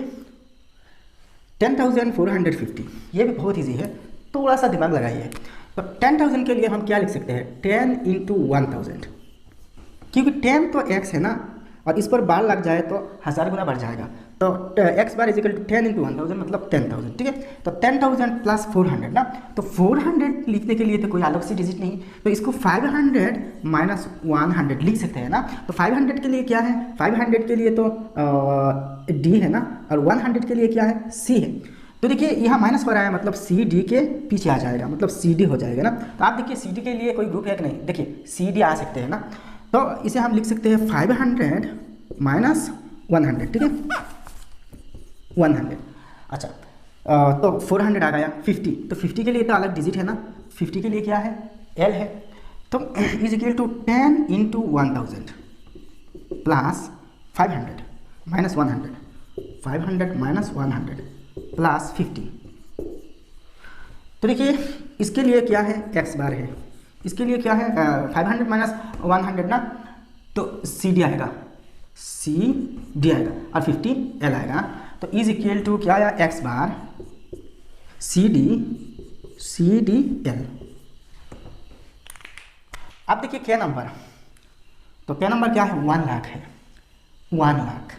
10,450, ये भी बहुत इजी है, थोड़ा सा दिमाग लगाइए। तो 10,000 के लिए हम क्या लिख सकते हैं 10 × 1000, क्योंकि 10 तो x है ना, और इस पर बार लग जाए तो 1000 गुना बढ़ जाएगा, तो x bar is equal to 10 × 1000 मतलब 10,000, ठीक है। तो 10,000 प्लस 400 ना, तो 400 लिखने के लिए तो कोई अलग सी डिजिट नहीं, तो इसको 500 - 100 लिख सकते हैं ना। तो 500 के लिए क्या है, 500 के लिए तो D है ना, और 100 के लिए क्या है C है। तो देखिए यहाँ माइनस हो रहा है, मतलब CD के पीछे आ जाएगा, मतलब CD हो जाएगा ना। तो आप देखिए CD के लिए कोई ग्रुप है कि नहीं, देखिए CD आ सकते हैं ना, तो इसे हम लिख सकते हैं 500 - 100, ठीक है 100। अच्छा तो 400 आ गया, 50, तो 50 के लिए तो अलग डिजिट है ना, 50 के लिए क्या है L है, तो is equal to 10 × 1000 plus 500 - 100, 500 - 100 plus 50। तो देखिए इसके लिए क्या है x बार है, इसके लिए क्या है 500 - 100 ना, तो CD आएगा, CD आएगा, और 50 L आएगा ना, तो इज इक्वल टू क्या आया x बार CD L। अब देखिए क्या नंबर, तो क्या नंबर क्या है 1 लाख है, 1 लाख,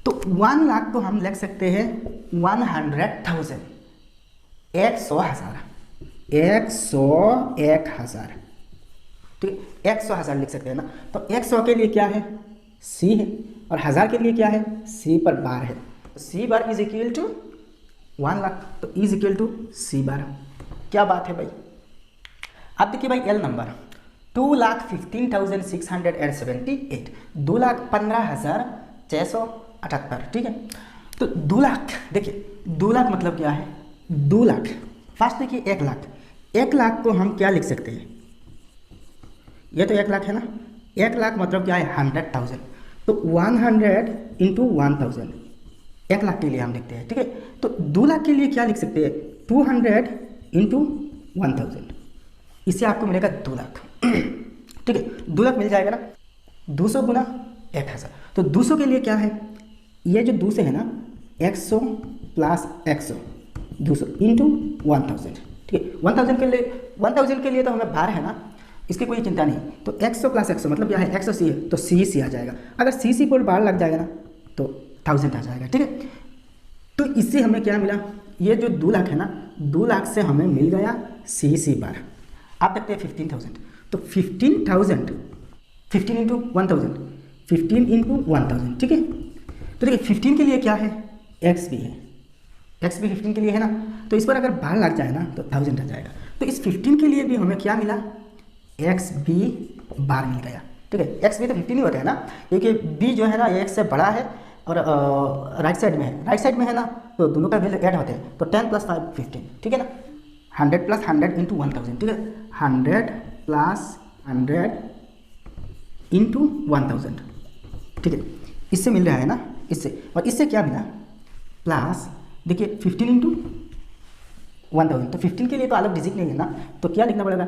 तो 1 लाख को हम लिख सकते हैं 100,000, 100,000, 100,000, ठीक है 100,000 लिख सकते हैं ना। तो 100 के लिए क्या है C है, और 1000 के लिए क्या है C पर बार है, C bar is equal to 1 lakh, तो is equal to C bar. क्या बात है भाई। अब देखिए भाई L नंबर 2,15,678, 2,15,678, ठीक है। तो 2 लाख, देखिए 2 लाख मतलब क्या है 2 लाख, फर्स्ट देखिए 1 लाख, 1 लाख को हम क्या लिख सकते हैं, ये तो 1 लाख है ना, 1 लाख मतलब क्या है 100,000, तो 100 × 1000 1 लाख के लिए हम लिखते हैं, ठीक है। तो 2 लाख के लिए क्या लिख सकते हैं 200 × 1000, इससे आपको मिलेगा 2 लाख, ठीक है 2 लाख मिल जाएगा ना, 200 गुना 1000, तो 200 के लिए क्या है, ये जो 200 है ना 100 प्लस 100, 200 × 1000, ठीक है 1000 के लिए तो हमें बार है ना, इसकी कोई चिंता नहीं। तो 100 प्लस 100 मतलब क्या है 100 C है, तो C आ जाएगा, अगर C पर बार लग जाएगा ना तो 1000 आ जाएगा, ठीक है। तो इससे हमें क्या मिला, ये जो 2 लाख है ना 2 लाख से हमें मिल गया C बार। आप देखते हैं 15,000, तो 15,000 15 × 1000, 15 × 1000, ठीक है। तो देखिए 15 के लिए क्या है x भी है, x भी 15 के लिए है ना, तो इस पर अगर बार लग जाए ना तो 1000 आ जाएगा। तो इस 15 के लिए भी हमें क्या मिला x भी बार मिल गया, ठीक है। x भी तो 15 ही होता है ना, क्योंकि b जो है ना x से बड़ा है और राइट साइड में है, राइट साइड में है ना, तो दोनों का वैल्यू ऐड होते हैं, तो 10 + 5 15, ठीक है ना। 100 + 100 × 1000, ठीक है 100 + 100 इंटू 1000, ठीक है, इससे मिल रहा है ना, इससे, और इससे क्या मिला प्लस, देखिए 15 इंटू 1000, तो 15 के लिए तो अलग डिजिट नहीं है ना, तो क्या लिखना पड़ेगा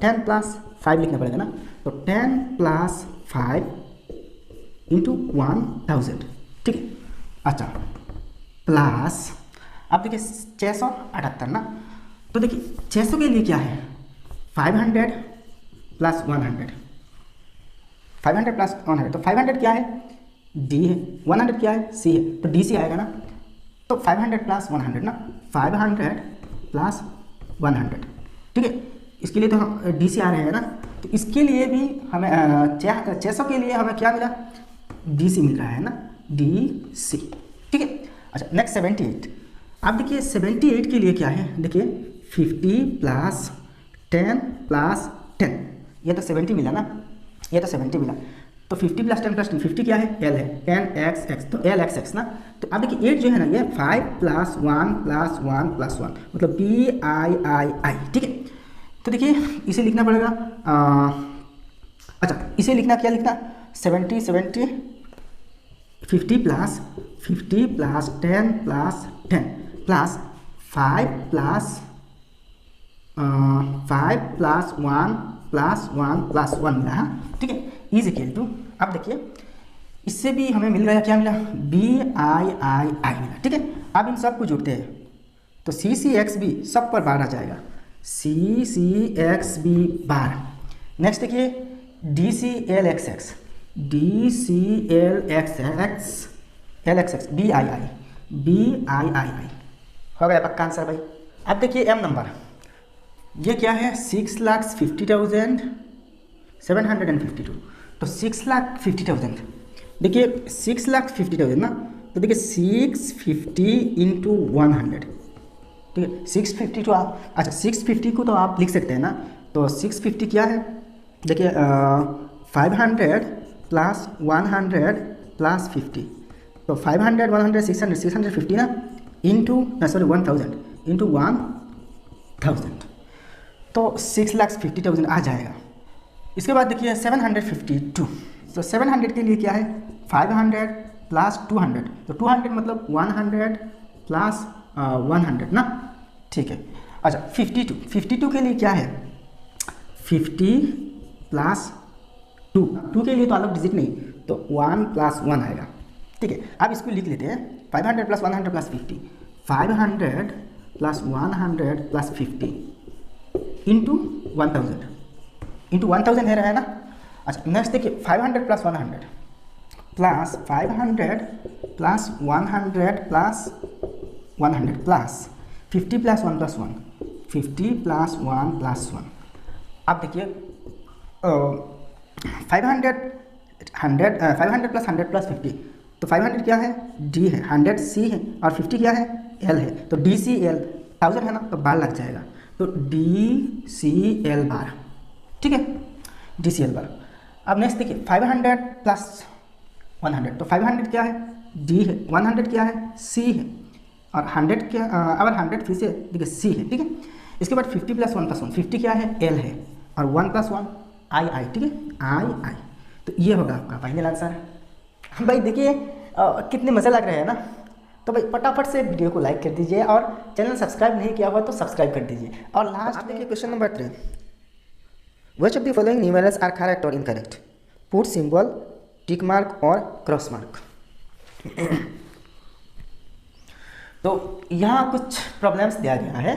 10 प्लस 5 लिखना पड़ेगा ना, तो 10 प्लस 5 इंटू 1000, ठीक है। अच्छा प्लस अब देखिए 678 ना, तो देखिए 600 के लिए क्या है 500 प्लस 100, 500 प्लस 100, तो 500 क्या है डी है, 100 क्या है सी है, तो डी सी आएगा ना, तो 500 प्लस 100 ना, 500 प्लस 100, ठीक है। इसके लिए तो हम डी सी आ रहे हैं ना, तो इसके लिए भी हमें 600 के लिए हमें क्या मिला डी सी मिल रहा है ना, डी सी, ठीक है। अच्छा नेक्स्ट 78, अब देखिए 78 के लिए क्या है, देखिए 50 प्लस 10 प्लस 10, ये तो 70 मिला ना, ये तो 70 मिला, तो 50 प्लस 10 प्लस 10, 50 क्या है एल है, एन एक्स एक्स, तो एल एक्स एक्स ना, तो अब देखिए 8 जो है ना ये 5 प्लस 1 प्लस 1 प्लस 1 मतलब बी आई आई आई, ठीक है। तो देखिए इसे लिखना पड़ेगा अच्छा इसे लिखना क्या लिखना 70 70 50 plus 10 plus 10 plus 5 plus 1 plus 1 plus 1 मिला है, ठीक है, इज इक्वल टू, अब देखिए इससे भी हमें मिल गया, क्या मिला बी आई आई आई मिला, ठीक है। अब इन सब को जोड़ते हैं तो सी सी एक्स बी सब पर बार आ जाएगा, C C X B bar. Next देखिए D C L X X, D C L X X B I I हो गया पक्का आंसर भाई। अब देखिए एम नंबर, ये क्या है 6,50,752, तो 6,50,000, देखिए 6,50,000 ना, तो देखिए 650 इंटू 100, ठीक है, 650 तो आप, अच्छा 650 को तो आप लिख सकते हैं ना, तो 650 क्या है देखिए 500 प्लस 100 प्लस 50, तो 500 100 600 650 ना इंटू 1000 इंटू 1000, तो 6,50,000 आ जाएगा। इसके बाद देखिए 752, तो 700 के लिए क्या है 500 प्लस 200, तो 200 मतलब 100 प्लस 100 ना, ठीक है। अच्छा 52 के लिए क्या है 50 प्लस 2 के लिए तो अलग डिजिट नहीं, तो 1 प्लस 1 आएगा, ठीक है। अब इसको लिख लेते हैं 500 plus 100 plus 50, 500 plus 100 plus 50 into 1000 है रहा है ना। अच्छा नेक्स्ट देखिए 500 plus 100 plus 500 plus 100 plus 100 plus 50 plus 1 plus 1 50 plus 1 plus 1। अब देखिए 500 प्लस 100 प्लस 50, तो 500 क्या है डी है, 100 सी है और 50 क्या है एल है, तो डी सी एल 1000 है ना, तो बार लग जाएगा, तो डी सी एल बार, ठीक है, डी सी एल बार। अब नेक्स्ट देखिए 500 प्लस 100, तो 500 क्या है डी है, 100 क्या है सी है, और 100 क्या अगर 100 फिर से देखिए सी है, ठीक है। इसके बाद 50 प्लस 1 प्लस 1, 50 क्या है एल है, और 1 प्लस 1 आई आई, ठीक है आई, तो ये होगा आपका फाइनल आंसर। भाई देखिए कितने मज़े लग रहे हैं ना, तो भाई फटाफट से वीडियो को लाइक कर दीजिए और चैनल सब्सक्राइब नहीं किया हुआ तो सब्सक्राइब कर दीजिए। और लास्ट देखिए question number 3, which of the following numerals are correct और incorrect, put symbol tick mark और क्रॉस मार्क। तो यहाँ कुछ प्रॉब्लम्स दिया गया है,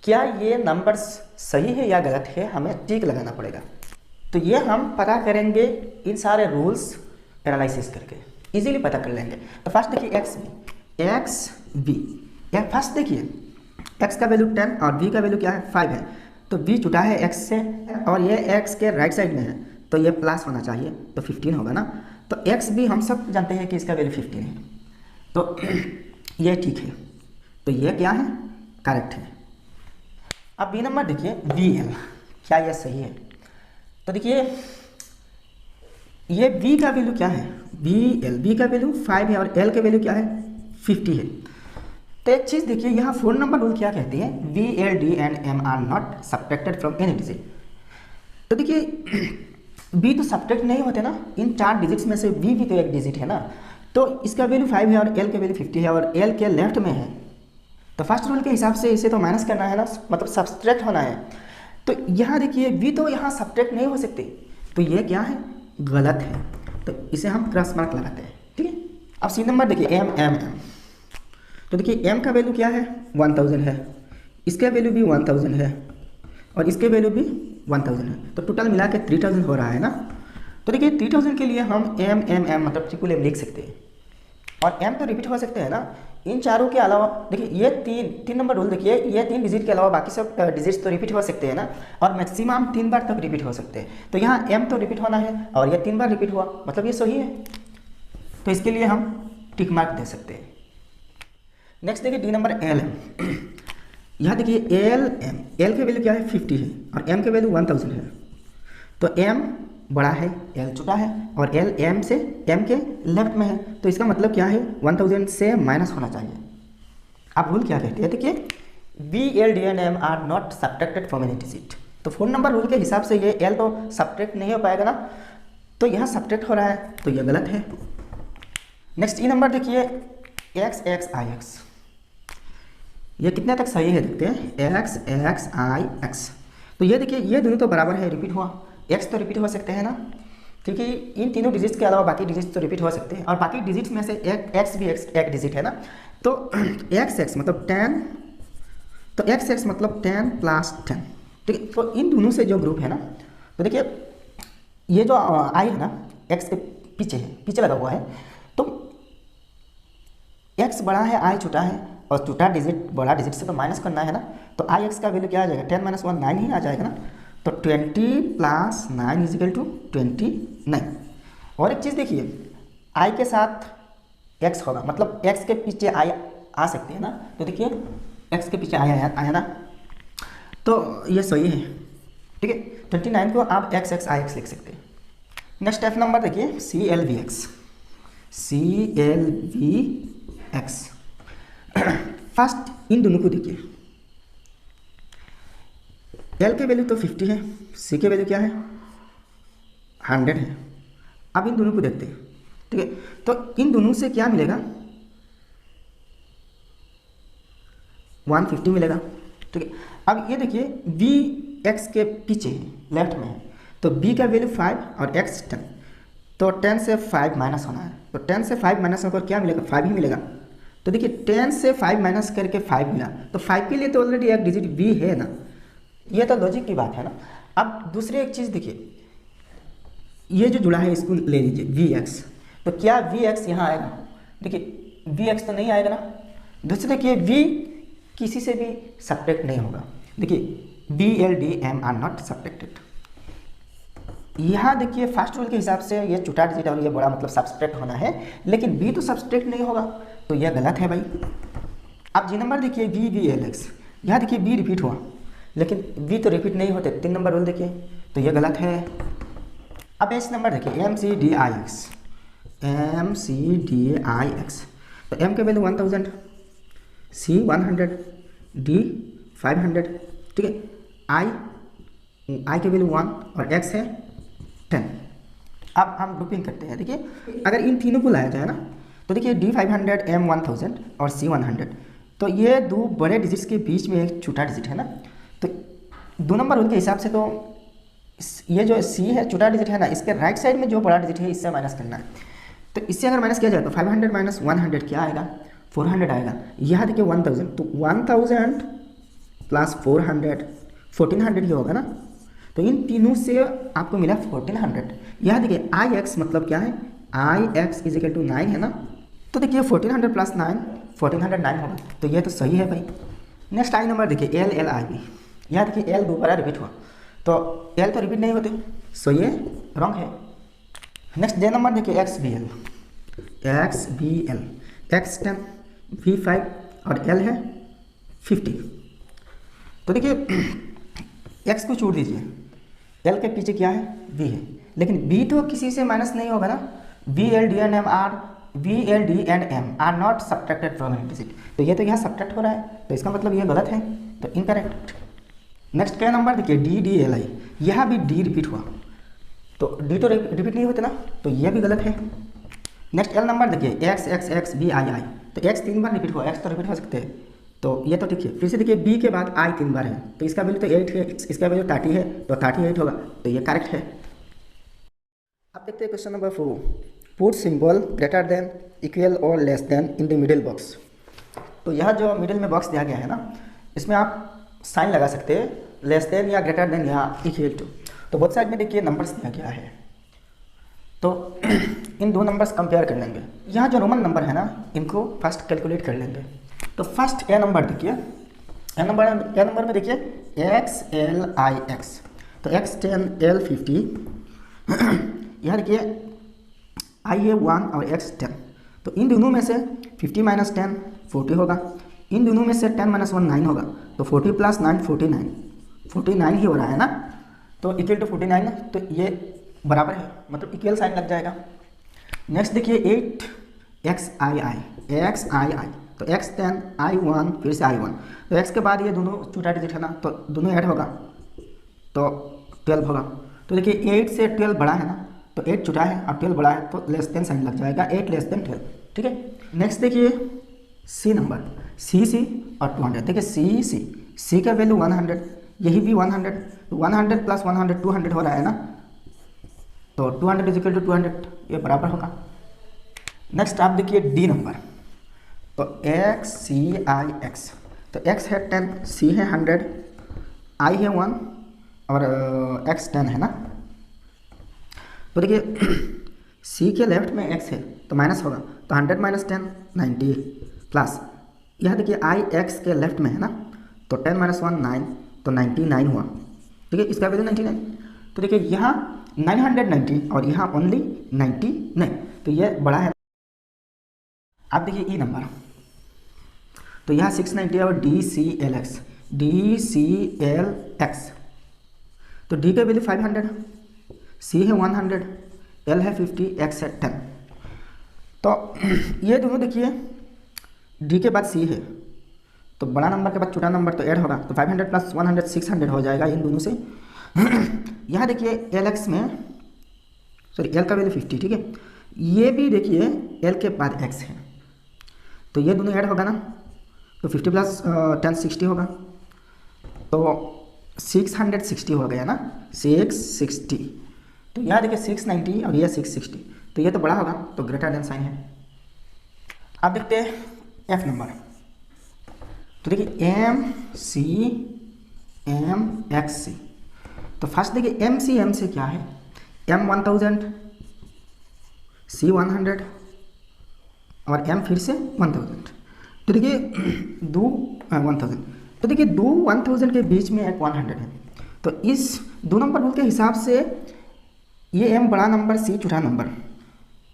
क्या ये नंबर्स सही है या गलत है, हमें टिक लगाना पड़ेगा। तो ये हम पता करेंगे इन सारे रूल्स एनालिसिस करके, इजीली पता कर लेंगे। तो फर्स्ट देखिए एक्स बी, फर्स्ट देखिए एक्स का वैल्यू 10 और बी का वैल्यू क्या है 5 है, तो बी जुटा है एक्स से और ये एक्स के राइट साइड में है, तो ये प्लस होना चाहिए, तो 15 होगा ना। तो एक्स बी हम सब जानते हैं कि इसका वैल्यू 15 है, तो ये ठीक है, तो ये क्या है करेक्ट है। अब बी नंबर देखिए बी एल, क्या ये सही है, तो देखिए ये बी का वैल्यू क्या है बी का वैल्यू 5 है और एल का वैल्यू क्या है 50 है। तो एक चीज़ देखिए यहाँ 4 नंबर रूल क्या कहती है, B L D and M are not subtracted from any digit. तो देखिए बी तो सब्ट्रैक्ट नहीं होते ना, इन 4 डिजिट्स में से बी भी तो एक डिजिट है ना, तो इसका वैल्यू 5 है और एल का वैल्यू 50 है और एल के लेफ्ट में है, तो फर्स्ट रूल के हिसाब से इसे तो माइनस करना है ना, मतलब सब्ट्रैक्ट होना है। तो यहाँ देखिए बी तो यहाँ सब्ट्रैक्ट नहीं हो सकते, तो ये क्या है, गलत है, तो इसे हम क्रॉस मार्क लगाते हैं, ठीक है। अब सी नंबर देखिए एम एम एम, तो देखिए एम का वैल्यू क्या है 1000 है, इसका वैल्यू भी 1000 है और इसके वैल्यू भी 1000 है, तो टोटल मिला के 3000 हो रहा है ना। तो देखिए 3000 के लिए हम एम एम एम मतलब ट्रिपल एम लिख सकते हैं, और एम तो रिपीट हो सकते हैं ना, इन चारों के अलावा देखिए ये तीन नंबर रूल देखिए, ये 3 डिजिट के अलावा बाकी सब डिजिट्स तो रिपीट हो सकते हैं ना, और मैक्सिमम 3 बार तक रिपीट हो सकते हैं। तो यहाँ एम तो रिपीट होना है और ये 3 बार रिपीट हुआ, मतलब ये सही है, तो इसके लिए हम टिक मार्क दे सकते हैं। नेक्स्ट देखिए डी नंबर एल एम, यहाँ देखिए एल एम, एल के वैल्यू क्या है 50 है और एम के वैल्यू 1000 है, तो एम बड़ा है एल छोटा है और एल एम से एम के लेफ्ट में है, तो इसका मतलब क्या है 1000 से माइनस होना चाहिए। आप रूल क्या कहते हैं, देखिए B L D and M are not subtracted from any digit, तो 4 नंबर रूल के हिसाब से ये एल तो सब्ट्रैक्ट नहीं हो पाएगा ना, तो यहाँ सब्ट्रैक्ट हो रहा है, तो ये गलत है। नेक्स्ट ई नंबर देखिए एक्स एक्स आई एक्स, ये कितने तक सही है देखते हैं, एक्स एक्स आई एक्स, तो ये देखिए ये दोनों तो बराबर है, रिपीट हुआ, एक्स तो रिपीट हो सकते हैं ना, क्योंकि इन तीनों डिजिट्स के अलावा बाकी डिजिट्स तो रिपीट हो सकते हैं, और बाकी डिजिट्स में से एक्स भी एक डिजिट है ना, तो एक्स एक्स मतलब 10, तो एक्स एक्स मतलब 10 + 10, ठीक है। तो इन दोनों से जो ग्रुप है ना, तो देखिए ये जो आई है ना एक्स के पीछे है, पीछे लगा हुआ है, तो एक्स बड़ा है आई छोटा है, और छोटा डिजिट बड़ा डिजिट से तो माइनस करना है ना, तो आई एक्स का वैल्यू क्या आ जाएगा 10 - 1 9 ही आ जाएगा ना, तो 20 + 9 = 29। और एक चीज़ देखिए आई के साथ एक्स होगा, मतलब एक्स के पीछे आई आ सकते हैं ना, तो देखिए एक्स के पीछे आया ना, तो ये सही है, ठीक है। 29 को आप एक्स एक्स आई एक्स लिख सकते हैं। नेक्स्ट एफ नंबर देखिए C L V X, C L V X, first इन दोनों को देखिए, एल के वैल्यू तो 50 है, सी के वैल्यू क्या है 100 है। अब इन दोनों को देखते हैं, ठीक है, तो इन दोनों से क्या मिलेगा 150 मिलेगा, ठीक है। अब ये देखिए बी एक्स के पीछे है, लेफ्ट में है, तो बी का वैल्यू 5 और एक्स 10, तो 10 से 5 माइनस होना है, तो 10 से 5 माइनस होकर क्या मिलेगा 5 ही मिलेगा, तो देखिए 10 से 5 माइनस करके 5 मिला, तो 5 के लिए तो ऑलरेडी एक डिजिट बी है ना, ये तो लॉजिक की बात है ना। अब दूसरी एक चीज़ देखिए, ये जो जुड़ा है इसको ले लीजिए वी एक्स, तो क्या वी एक्स यहाँ आएगा, देखिए वी एक्स तो नहीं आएगा ना। दूसरे देखिए वी किसी से भी सब्ट्रैक्ट नहीं होगा, देखिए B L D M are not subtracted. यहाँ देखिए फर्स्ट रूल के हिसाब से ये छोटा डिजिट और ये बड़ा मतलब सब्ट्रैक्ट होना है, लेकिन बी तो सब्ट्रैक्ट नहीं होगा, तो यह गलत है भाई। अब जी नंबर देखिए वी वी एल एक्स, यहाँ देखिए बी रिपीट हुआ, लेकिन बी तो रिपीट नहीं होते, 3 नंबर रूल देखिए, तो ये गलत है। अब एच नंबर देखिए M C D I X, M C D I X, तो एम के वैल्यू 1000, सी 100, डी 500, ठीक है, आई के वैल्यू 1 और एक्स है 10। अब हम ग्रुपिंग करते हैं, देखिए अगर इन तीनों को लाया जाए ना, तो देखिए डी 500, एम 1000 और सी 100, तो ये 2 बड़े डिजिट्स के बीच में एक छोटा डिजिट है ना, तो 2 नंबर रूल के हिसाब से तो ये जो सी है छोटा डिजिट है ना, इसके राइट साइड में जो बड़ा डिजिट है इससे माइनस करना है, तो इससे अगर माइनस किया जाए तो 500 - 100 क्या आएगा 400 आएगा। यहाँ देखिए 1000, तो 1000 + 400 1400 ही होगा ना, तो इन तीनों से आपको मिला 1400। यहाँ देखिए आई एक्स मतलब क्या है, आई एक्स = 9 है ना, तो देखिए 1400 + 9 1409 होगा, तो ये तो सही है भाई। नेक्स्ट आई नंबर देखिए एल एल आई बी, यहाँ देखिए एल दोबारा रिपीट हुआ, तो एल तो रिपीट नहीं होते, सो ये रॉन्ग है। नेक्स्ट जे नंबर देखिए X B L, X B L, X 10, V 5 और एल है 50, तो देखिए एक्स को छोड़ दीजिए, एल के पीछे क्या है वी है, लेकिन बी तो किसी से माइनस नहीं होगा ना, V L D and M are not subtracted from any digit, तो ये तो यहाँ सब्ट्रैक्ट हो रहा है, तो इसका मतलब ये गलत है, तो इनकरेक्ट। नेक्स्ट क्या नंबर देखिए DDLI, यह भी डी रिपीट हुआ, तो डी तो रिपीट नहीं होते ना, तो यह भी गलत है। नेक्स्ट L नंबर देखिए XXXBII, तो X 3 बार रिपीट हुआ, X तो रिपीट हो सकते हैं, तो ये तो देखिए फिर से देखिए B के बाद I 3 बार है, तो इसका वैल्यू तो 8 है, इसका वैल्यू 30 है, तो 38 होगा, तो ये करेक्ट है। अब देखते हैं question number 4, put symbol greater than, equal और less than in the middle box. तो यह जो मिडिल में बॉक्स दिया गया है ना, इसमें आप साइन लगा सकते हैं, लेस देन या ग्रेटर देन या इक्वल टू। तो बोथ साइड में देखिए नंबर्स दिया गया है, तो इन दो नंबर्स कंपेयर कर लेंगे। यहाँ जो रोमन नंबर है ना, इनको फर्स्ट कैलकुलेट कर लेंगे। तो फर्स्ट ए नंबर देखिए, ए नंबर में देखिए XLIX, तो X 10 L 50 यहाँ देखिए I है 1 और X 10, तो इन दोनों में से 50 माइनस 10 40 होगा, इन दोनों में से 10 माइनस 1 9 होगा, तो 40 प्लस 9 49 ही हो रहा है ना, तो इक्वल टू 49, तो ये बराबर है, मतलब इक्वल साइन लग जाएगा। नेक्स्ट देखिए 8XII, तो X 10 I1 फिर से I1, तो X के बाद ये दोनों छोटा डिजिट है ना, तो दोनों ऐड होगा तो 12 होगा। तो देखिए 8 से 12 बड़ा है ना, तो 8 छोटा है और 12 बड़ा है, तो लेस देन साइन लग जाएगा, 8 लेस देन 12, ठीक है। नेक्स्ट देखिए C नंबर, CC और 200, देखिए C का वैल्यू 100, यही भी 100, तो 100 प्लस 100 200 हो रहा है ना, तो 200 इज इक्वल टू 200, ये बराबर होगा। नेक्स्ट आप देखिए D नंबर, तो XCIX, तो X है 10, C है 100, I है 1 और X 10 है ना, तो देखिए C के लेफ्ट में X है तो माइनस होगा, तो 100 माइनस 10 90 प्लस, यह देखिए I X के लेफ्ट में है ना, तो 10 माइनस 1 9, तो 99 हुआ, ठीक है, इसका वैल्यू 99। तो देखिए यहाँ 990 और यहाँ ओनली 99, तो ये बड़ा है। आप देखिए E नंबर, तो यहाँ 690 और DCLX, तो D का वैल्यू 500, C है 100, L है 50, X है 10, तो ये दोनों देखिए D के बाद C है, तो बड़ा नंबर के बाद छोटा नंबर तो ऐड होगा, तो 500 प्लस 100 600 हो जाएगा इन दोनों से। यहाँ देखिए LX में, सॉरी L का वैल्यू 50, ठीक है, ये भी देखिए L के बाद X है, तो ये दोनों ऐड होगा ना, तो 50 प्लस 10 60 होगा, तो 660 हो गया ना, 660, तो यहाँ देखिए 690 और ये 660, तो ये तो बड़ा होगा, तो ग्रेटर देन साइन है। अब देखते हैं F नंबर, तो देखिए MCMXC, तो फर्स्ट देखिए MC क्या है, M 1000, C 100 और M फिर से 1000, तो देखिए 1000, तो देखिए 1000 के बीच में एक 100 है, तो इस 2 नंबर रूल के हिसाब से ये M बड़ा नंबर, C छोटा नंबर,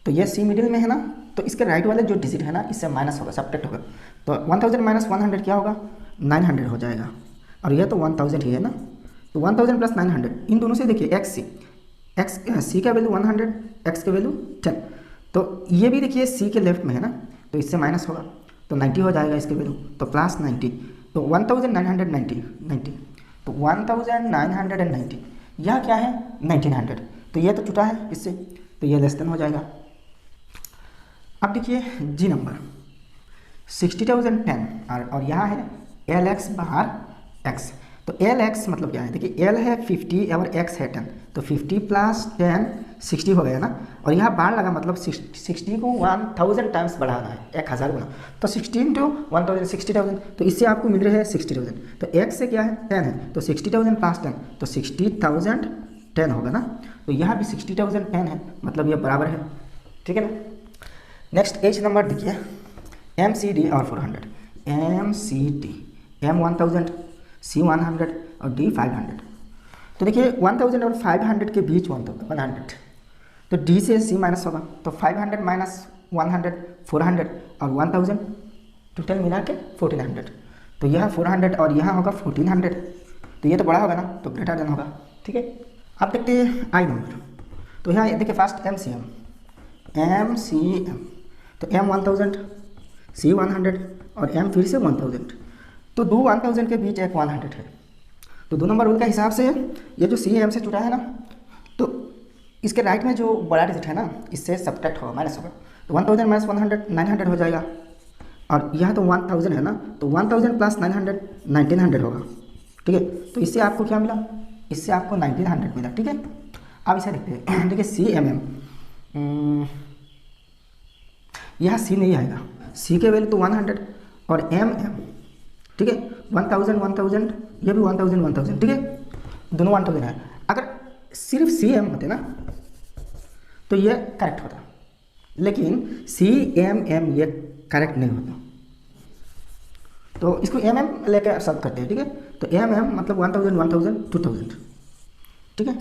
तो ये C मिडिल में है ना, तो इसके राइट वाले जो डिजिट है ना, इससे माइनस होगा, सब्ट्रैक्ट होगा, तो 1000 माइनस 100 क्या होगा, 900 हो जाएगा, और ये तो 1000 ही है ना, तो 1000 प्लस 900, इन दोनों से देखिए C का वैल्यू 100, X का वैल्यू 10, तो ये भी देखिए C के लेफ्ट में है ना, तो इससे माइनस होगा, तो 90 हो जाएगा इसके वैल्यू, तो प्लस 90, तो 1990, तो 1990, यह क्या है 1900, तो ये तो छोटा है इससे, तो ये लेस देन हो जाएगा। अब देखिए G नंबर 60,010 और यहाँ है LX बाहर X, तो LX मतलब क्या है, देखिए L है 50 और X है 10, तो 50 प्लस 10 60 हो गया ना, और यहाँ बार लगा मतलब 60 को 1000 टाइम्स बढ़ाना है, 1000 गुना, तो 16 टू 1000 60,000, तो इससे आपको मिल रहा है 60,000, तो X से क्या है 10 है, तो 60,000 प्लस 10, तो 60,010 होगा ना, तो यहाँ भी 60,010 है, मतलब ये बराबर है, ठीक है ना। नेक्स्ट H नंबर देखिए MCD और 400, MCD M 1000, C 100 और D 500, तो देखिए 1000 और 500 के बीच 100, तो D से C माइनस होगा, तो 500 माइनस 100 400 और 1000 टोटल मिला के 1400, तो यह 400 और यहाँ होगा 1400, तो ये तो बड़ा होगा ना, तो ग्रेटर देन होगा, ठीक है। अब देखते हैं I नंबर, तो यहाँ देखिए फर्स्ट MCM, तो M 1000, C 100 और M फिर से 1000, तो दो 1000 के बीच एक 100 है, तो 2 नंबर रूल के हिसाब से ये जो सी एम से जुड़ा है ना, तो इसके राइट में जो बड़ा डिजिट है ना, इससे सब्ट्रैक्ट होगा, माइनस होगा। तो 1000 माइनस 100 900 हो जाएगा। और यह तो 1000 है ना, तो 1000 प्लस 900 1900 होगा। ठीक है, तो इससे आपको क्या मिला, इससे आपको 1900 मिला। ठीक है, अब इसे देखते हैं। देखिए सी एम एम, यह सी नहीं आएगा, सी के वैल्यू तो 100 और एम एम। ठीक है, 1000 1000, ये भी 1000 1000। ठीक है, दोनों 1000 है। अगर सिर्फ सी एम होते ना तो ये करेक्ट होता, लेकिन सी एम एम ये करेक्ट नहीं होता। तो इसको एम एम लेकर सब करते हैं। ठीक है, तो एम एम मतलब 1000 1000 2000। ठीक है,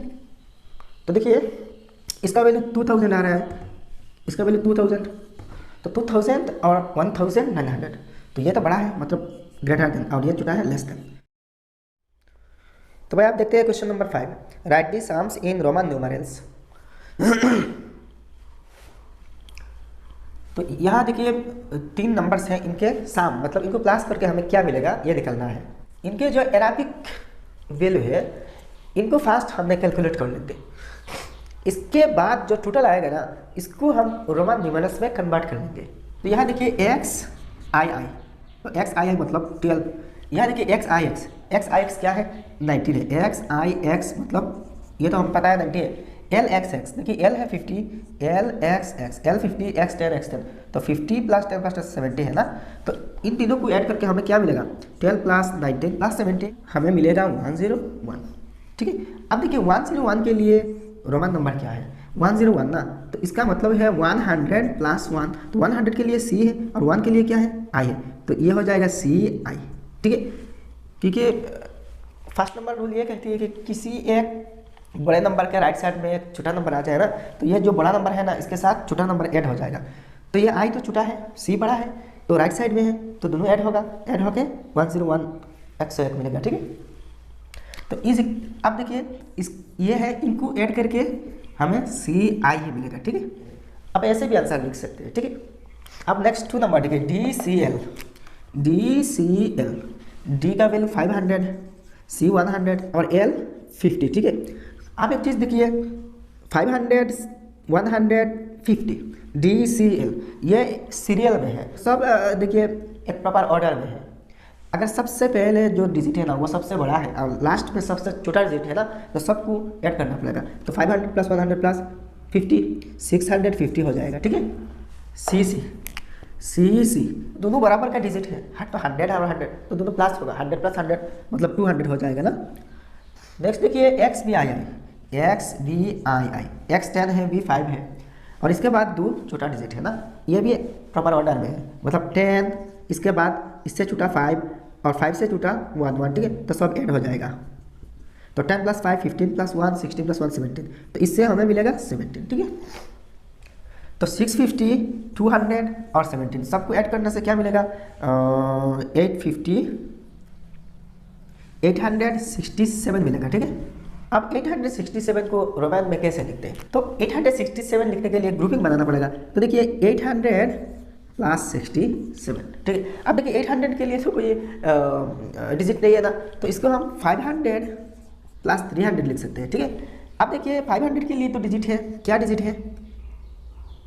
तो देखिए इसका वैल्यू 2000 आ रहा है, इसका वैल्यू 2000, तो 2000 और 1900, तो ये तो बड़ा है, मतलब ग्रेटर देन, और ये छोटा है लेस देन। तो भाई आप देखते हैं question number 5, right the sums in Roman numerals. तो यहाँ देखिए 3 नंबर्स हैं, इनके साम मतलब इनको प्लस करके हमें क्या मिलेगा ये निकलना है। इनके जो अरेबिक वैल्यू है इनको फास्ट हमने कैलकुलेट कर लेते, इसके बाद जो टोटल आएगा ना इसको हम रोमन न्यूमरल्स में कन्वर्ट कर लेंगे। तो यहाँ देखिए एक्स आई आई, तो एक्स आई आई मतलब 12। यहाँ देखिए एक्स आई एक्स क्या है 19 है। एक्स आई एक्स मतलब ये तो हम पता है 90 है। एल एक्स एक्स देखिए एल है 50, L X X L 50 x 10 x 10, तो 50 प्लस 10 प्लस 70 है ना। तो इन तीनों को ऐड करके हमें क्या मिलेगा 12 प्लस 19 प्लस 70 हमें मिलेगा 101। ठीक है, अब देखिए 101 के लिए रोमन नंबर क्या है 101 ना, तो इसका मतलब है 100 प्लस 1, तो 100 के लिए सी है और 1 के लिए क्या है आई है, तो ये हो जाएगा सी आई। ठीक है, क्योंकि फर्स्ट नंबर रूल ये कहती है कि किसी एक बड़े नंबर के राइट साइड में एक छोटा नंबर आ जाए ना, तो ये जो बड़ा नंबर है ना इसके साथ छोटा नंबर ऐड हो जाएगा। तो ये आई तो छोटा है, सी बड़ा है, तो राइट साइड में है, तो दोनों ऐड होगा, ऐड होके 101 101 मिलेगा। ठीक है, तो इस अब देखिए इस ये है, इनको ऐड करके हमें सी आई ही मिलेगा। ठीक है, अब ऐसे भी आंसर लिख सकते हैं। ठीक है, अब नेक्स्ट 2 नंबर देखिए D C L, D C L, D का वैल्यू 500, सी 100 और एल 50। ठीक है, आप एक चीज़ देखिए 500 150 डी सी एल ये सीरियल में है सब, देखिए एक प्रॉपर ऑर्डर में है। अगर सबसे पहले जो डिजिट है ना वो सबसे बड़ा है और लास्ट में सबसे छोटा डिजिट है ना, तो सबको ऐड करना पड़ेगा। तो 500 प्लस 100 प्लस 50 650 हो जाएगा। ठीक है, सी सी सी सी दोनों बराबर का डिजिट है, तो 100 और 100 तो दोनों प्लस होगा, 100 प्लस 100 मतलब 200 हो जाएगा ना। नेक्स्ट देखिए X B I I, X B I I, X 10 है, बी 5 है, और इसके बाद 2 छोटा डिजिट है ना, ये भी प्रॉपर ऑर्डर में है, मतलब 10, इसके बाद इससे छोटा 5 और 5 से छोटा 1 ठीक है, तो सब ऐड हो जाएगा। तो 10 प्लस 5 15 प्लस 1 16 प्लस 1 17, तो इससे हमें मिलेगा 17। ठीक है, तो 650 200 और 17 सबको ऐड करने से क्या मिलेगा 867 मिलेगा। ठीक है, अब 867 को रोमन में कैसे लिखते हैं, तो 867 लिखने के लिए ग्रुपिंग बनाना पड़ेगा। तो देखिए 800 प्लस 67। ठीक है, अब देखिए 800 के लिए तो कोई डिजिट नहीं है ना, तो इसको हम 500 प्लस 300 लिख सकते हैं। ठीक है, अब देखिए 500 के लिए तो डिजिट है, क्या डिजिट है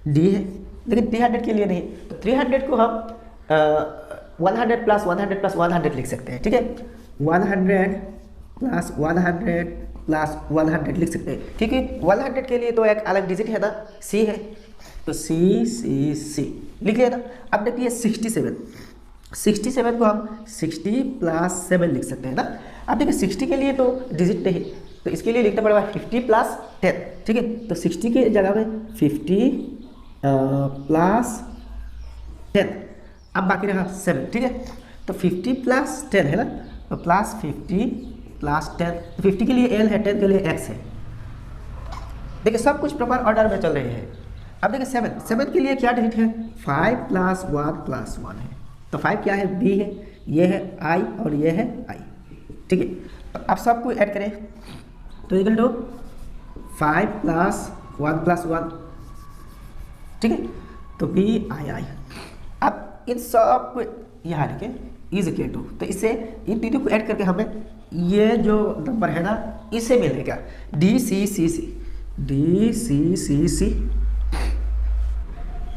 डी है, लेकिन 300 के लिए नहीं, तो 300 को हम 100 प्लस 100 प्लस 100 लिख सकते हैं। ठीक है, 100 प्लस 100 प्लस 100 लिख सकते हैं, क्योंकि 100 के लिए तो एक अलग डिजिट है ना, सी है, तो सी सी सी लिख लिया था। अब देखिए 67 को हम 60 प्लस 7 लिख सकते हैं ना। अब देखिए 60 के लिए तो डिजिट नहीं, तो इसके लिए लिखना पड़ेगा 50 प्लस 10। ठीक है, तो 60 के जगह में 50 प्लस 10, अब बाकी रहा 7। ठीक है, तो 50 प्लस 10 है ना, तो प्लस 50 प्लस 10, 50 के लिए एल है, 10 के लिए एक्स है। देखिए सब कुछ प्रॉपर ऑर्डर में चल रही है। अब देखिए 7 के लिए क्या डिजिट है 5 प्लस 1 प्लस 1 है, तो 5 क्या है बी है, ये है आई और ये है आई। ठीक है, तो आप सबको ऐड करें तो इक्वल टू 5 प्लस 1 प्लस 1। ठीक है, तो बी आई आई। अब इन सब को यहाँ लिखें इज इक्वल टू, तो इससे इन तीनों को ऐड करके हमें ये जो नंबर है ना इसे मिलेगा डी सी सी सी, डी सी सी सी।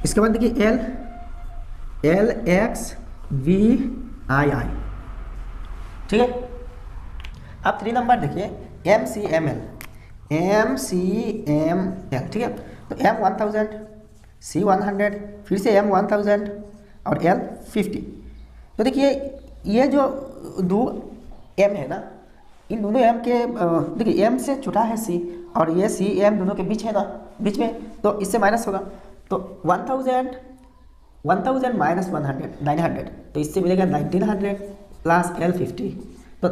इसके बाद देखिए L, L X V I I, ठीक है। अब 3 नंबर देखिए M C M L, M C M L, ठीक है। तो एम 1000, सी 100, फिर से एम 1000 और एल 50। तो देखिए ये जो दो एम है ना, इन दोनों एम के देखिए एम से छोटा है सी और ये सी एम दोनों के बीच है ना, बीच में, तो इससे माइनस होगा। तो 1000 माइनस 100 900, तो इससे मिलेगा 1900 प्लस एल 50। तो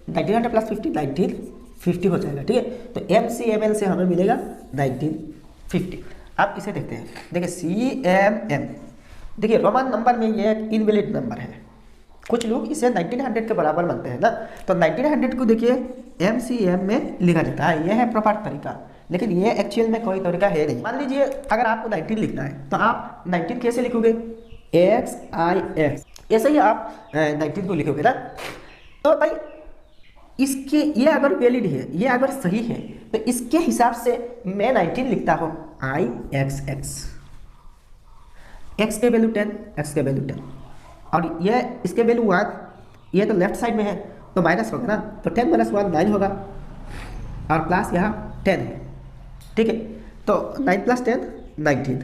1900 प्लस 50 1950 हो जाएगा, ठीक है। तो एम सी एम एल से हमें मिलेगा 1950। अब इसे देखते हैं, देखिए सी एम एम, देखिए रोमन नंबर में ये एक इनवैलिड नंबर है। कुछ लोग इसे 1900 के बराबर मानते हैं ना, तो 1900 को देखिए एम सी एम में लिखा जाता है, यह है प्रॉपर तरीका। लेकिन ये एक्चुअल में कोई तरीका है नहीं। मान लीजिए अगर आपको 19 लिखना है तो आप 19 कैसे लिखोगे, एक्स आई एक्स, ऐसे ही आप 19 को लिखोगे ना। तो भाई इसके ये अगर वैलिड है, ये अगर सही है, तो इसके हिसाब से मैं 19 लिखता हूँ आई एक्स एक्स, एक्स के वैल्यू 10, एक्स के वैल्यू 10, और ये इसके वैल्यू 1, ये तो लेफ्ट साइड में है तो माइनस होगा ना, तो 10 माइनस 1 9 होगा और प्लस यहाँ 10 है, ठीक है। तो 9 प्लस 10 19।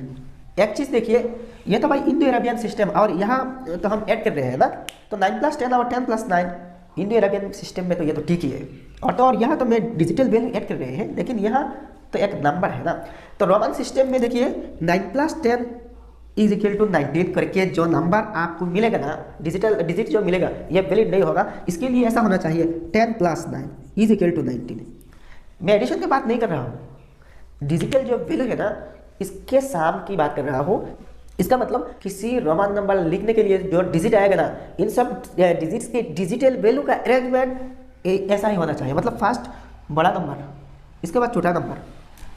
एक चीज़ देखिए, ये तो भाई इंडो अरेबियन सिस्टम और यहाँ तो हम ऐड कर रहे हैं ना, तो 9 प्लस 10 और 10 प्लस 9 इंडो अरेबियन सिस्टम में तो ये तो ठीक ही है। और तो और यहाँ तो मैं डिजिटल वैल्यू ऐड कर रहे हैं, लेकिन यहाँ तो एक नंबर है ना। तो रोमन सिस्टम में देखिए 9 प्लस 10 इज इक्वल टू 19 करके जो नंबर आपको मिलेगा ना, डिजिट जो मिलेगा ये वैलिड नहीं होगा। इसके लिए ऐसा होना चाहिए 10 प्लस 9 इज इक्वल टू 19। मैं एडिशन की बात नहीं कर रहा हूँ, डिजिटल जो वैल्यू है ना इसके साम की बात कर रहा हूँ। इसका मतलब किसी रोमन नंबर लिखने के लिए जो डिजिट आएगा ना, इन सब डिजिट्स के डिजिटल वैल्यू का अरेंजमेंट ऐसा ही होना चाहिए। मतलब फर्स्ट बड़ा नंबर, इसके बाद छोटा नंबर।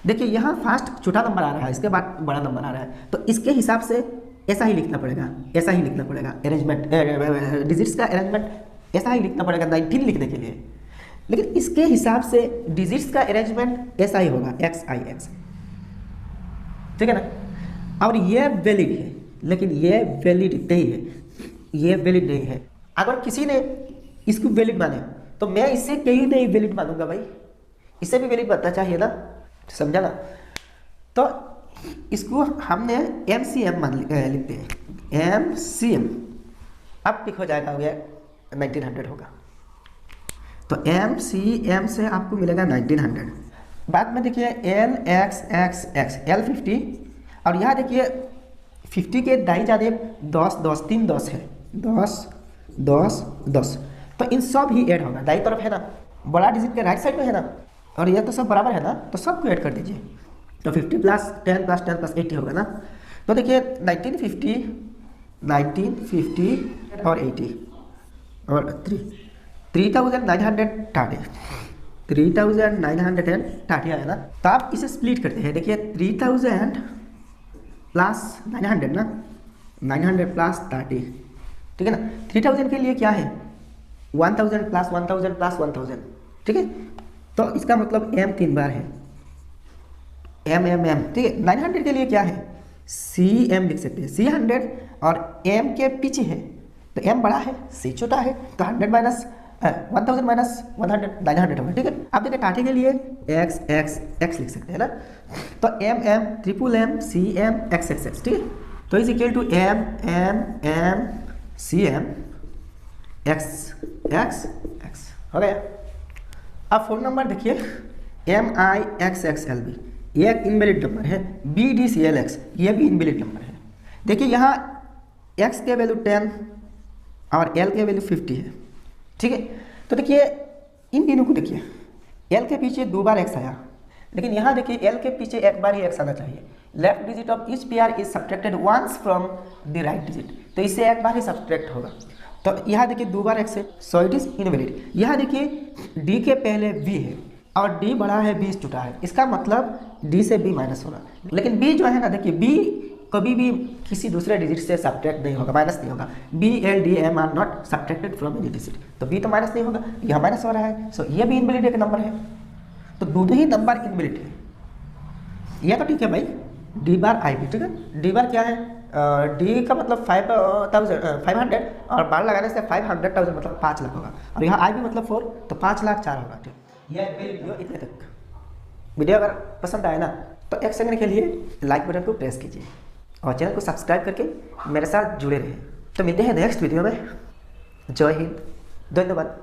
देखिए यहाँ फर्स्ट छोटा नंबर आ रहा है, इसके बाद बड़ा नंबर आ रहा है, तो इसके हिसाब से ऐसा ही लिखना पड़ेगा, ऐसा ही लिखना पड़ेगा अरेंजमेंट, डिजिट्स का अरेंजमेंट ऐसा ही लिखना पड़ेगा 19 लिखने के लिए। लेकिन इसके हिसाब से डिजिट्स का अरेंजमेंट ऐसा ही होगा एक्स आई एक्स, ठीक है ना। और ये वैलिड है, लेकिन ये वैलिड नहीं है, ये वैलिड नहीं है। अगर किसी ने इसको वैलिड माने तो मैं इससे कहीं नहीं वैलिड मानूंगा भाई, इससे भी वैलिड बनना चाहिए ना, समझा ना। तो इसको हमने एम सी एम मान लिखते हैं, एम सी एम। अब टिक हो जाएगा, हो गया 1900 होगा। तो एम सी एम से आपको मिलेगा 1900। बाद में देखिए L X x X, L 50, और यहाँ देखिए 50 के दाई जाने 10 10 3 10 है, 10 10 10, तो इन सब ही ऐड होगा, दाई तरफ है ना, बड़ा डिजिट के राइट साइड में है ना, और यह तो सब बराबर है ना, तो सबको ऐड कर दीजिए। तो 50 प्लस 10 प्लस 10 प्लस 80 होगा ना। तो देखिए 1950 और 80 और 3930, 3930 आया ना। तो आप इसे स्प्लिट करते हैं, देखिए 3000 प्लस 900 ना, 900 प्लस 30, ठीक है ना। 3000 के लिए क्या है 1000 प्लस 1000 प्लस 1000, ठीक है। तो इसका मतलब m 3 बार है, m m m, ठीक है। 900 के लिए क्या है सी m लिख सकते हैं, सी 100 और m के पीछे है, तो m बड़ा है c छोटा है, तो 100 माइनस 1000 माइनस 100 900 होगा, ठीक है। अब देखिए 30 के लिए x x x लिख सकते हैं ना, तो m m triple m c m x x x, ठीक है। तो is equal to m m m c m x x x हो गया। अब 4 नंबर देखिए M I X X L B, ये एक इनवैलिड नंबर है। B D C L X, ये भी इनवैलिड नंबर है। देखिए यहाँ x के वैल्यू 10 और l के वैल्यू 50 है, ठीक है। तो देखिए इन तीनों को देखिए, l के पीछे 2 बार x आया, लेकिन यहाँ देखिए l के पीछे एक बार ही x आना चाहिए। Left digit of each pair is subtracted once from the right digit, तो इससे एक बार ही सब्ट्रैक्ट होगा। तो यहाँ देखिए 2 बार x है, सो इट इज इनवैलिड। यहाँ देखिए d के पहले b है और d बड़ा है b छोटा है, इसका मतलब d से b माइनस होगा। लेकिन b जो है ना, देखिए b कभी भी किसी दूसरे डिजिट से सब्ट्रैक्ट नहीं होगा, माइनस नहीं होगा। B L D M are not subtracted from any digit, तो बी तो माइनस नहीं होगा, यहाँ माइनस हो रहा है, सो ये भी इनवैलिड एक नंबर है। तो दोनों ही नंबर इनवैलिड है। यह तो ठीक है भाई, डी बार आई भी ठीक है। डी बार क्या है, डी का मतलब 500 और बार लगाने से 500,000 मतलब 5 लाख होगा, और यहाँ आई भी मतलब 4, तो 5 लाख 4 होगा। ठीक, यह वीडियो इतने तक। वीडियो अगर पसंद आए ना तो 1 सेकंड के लिए लाइक बटन को प्रेस कीजिए और चैनल को सब्सक्राइब करके मेरे साथ जुड़े रहें। तो मिलते हैं नेक्स्ट वीडियो में। जय हिंद, धन्यवाद।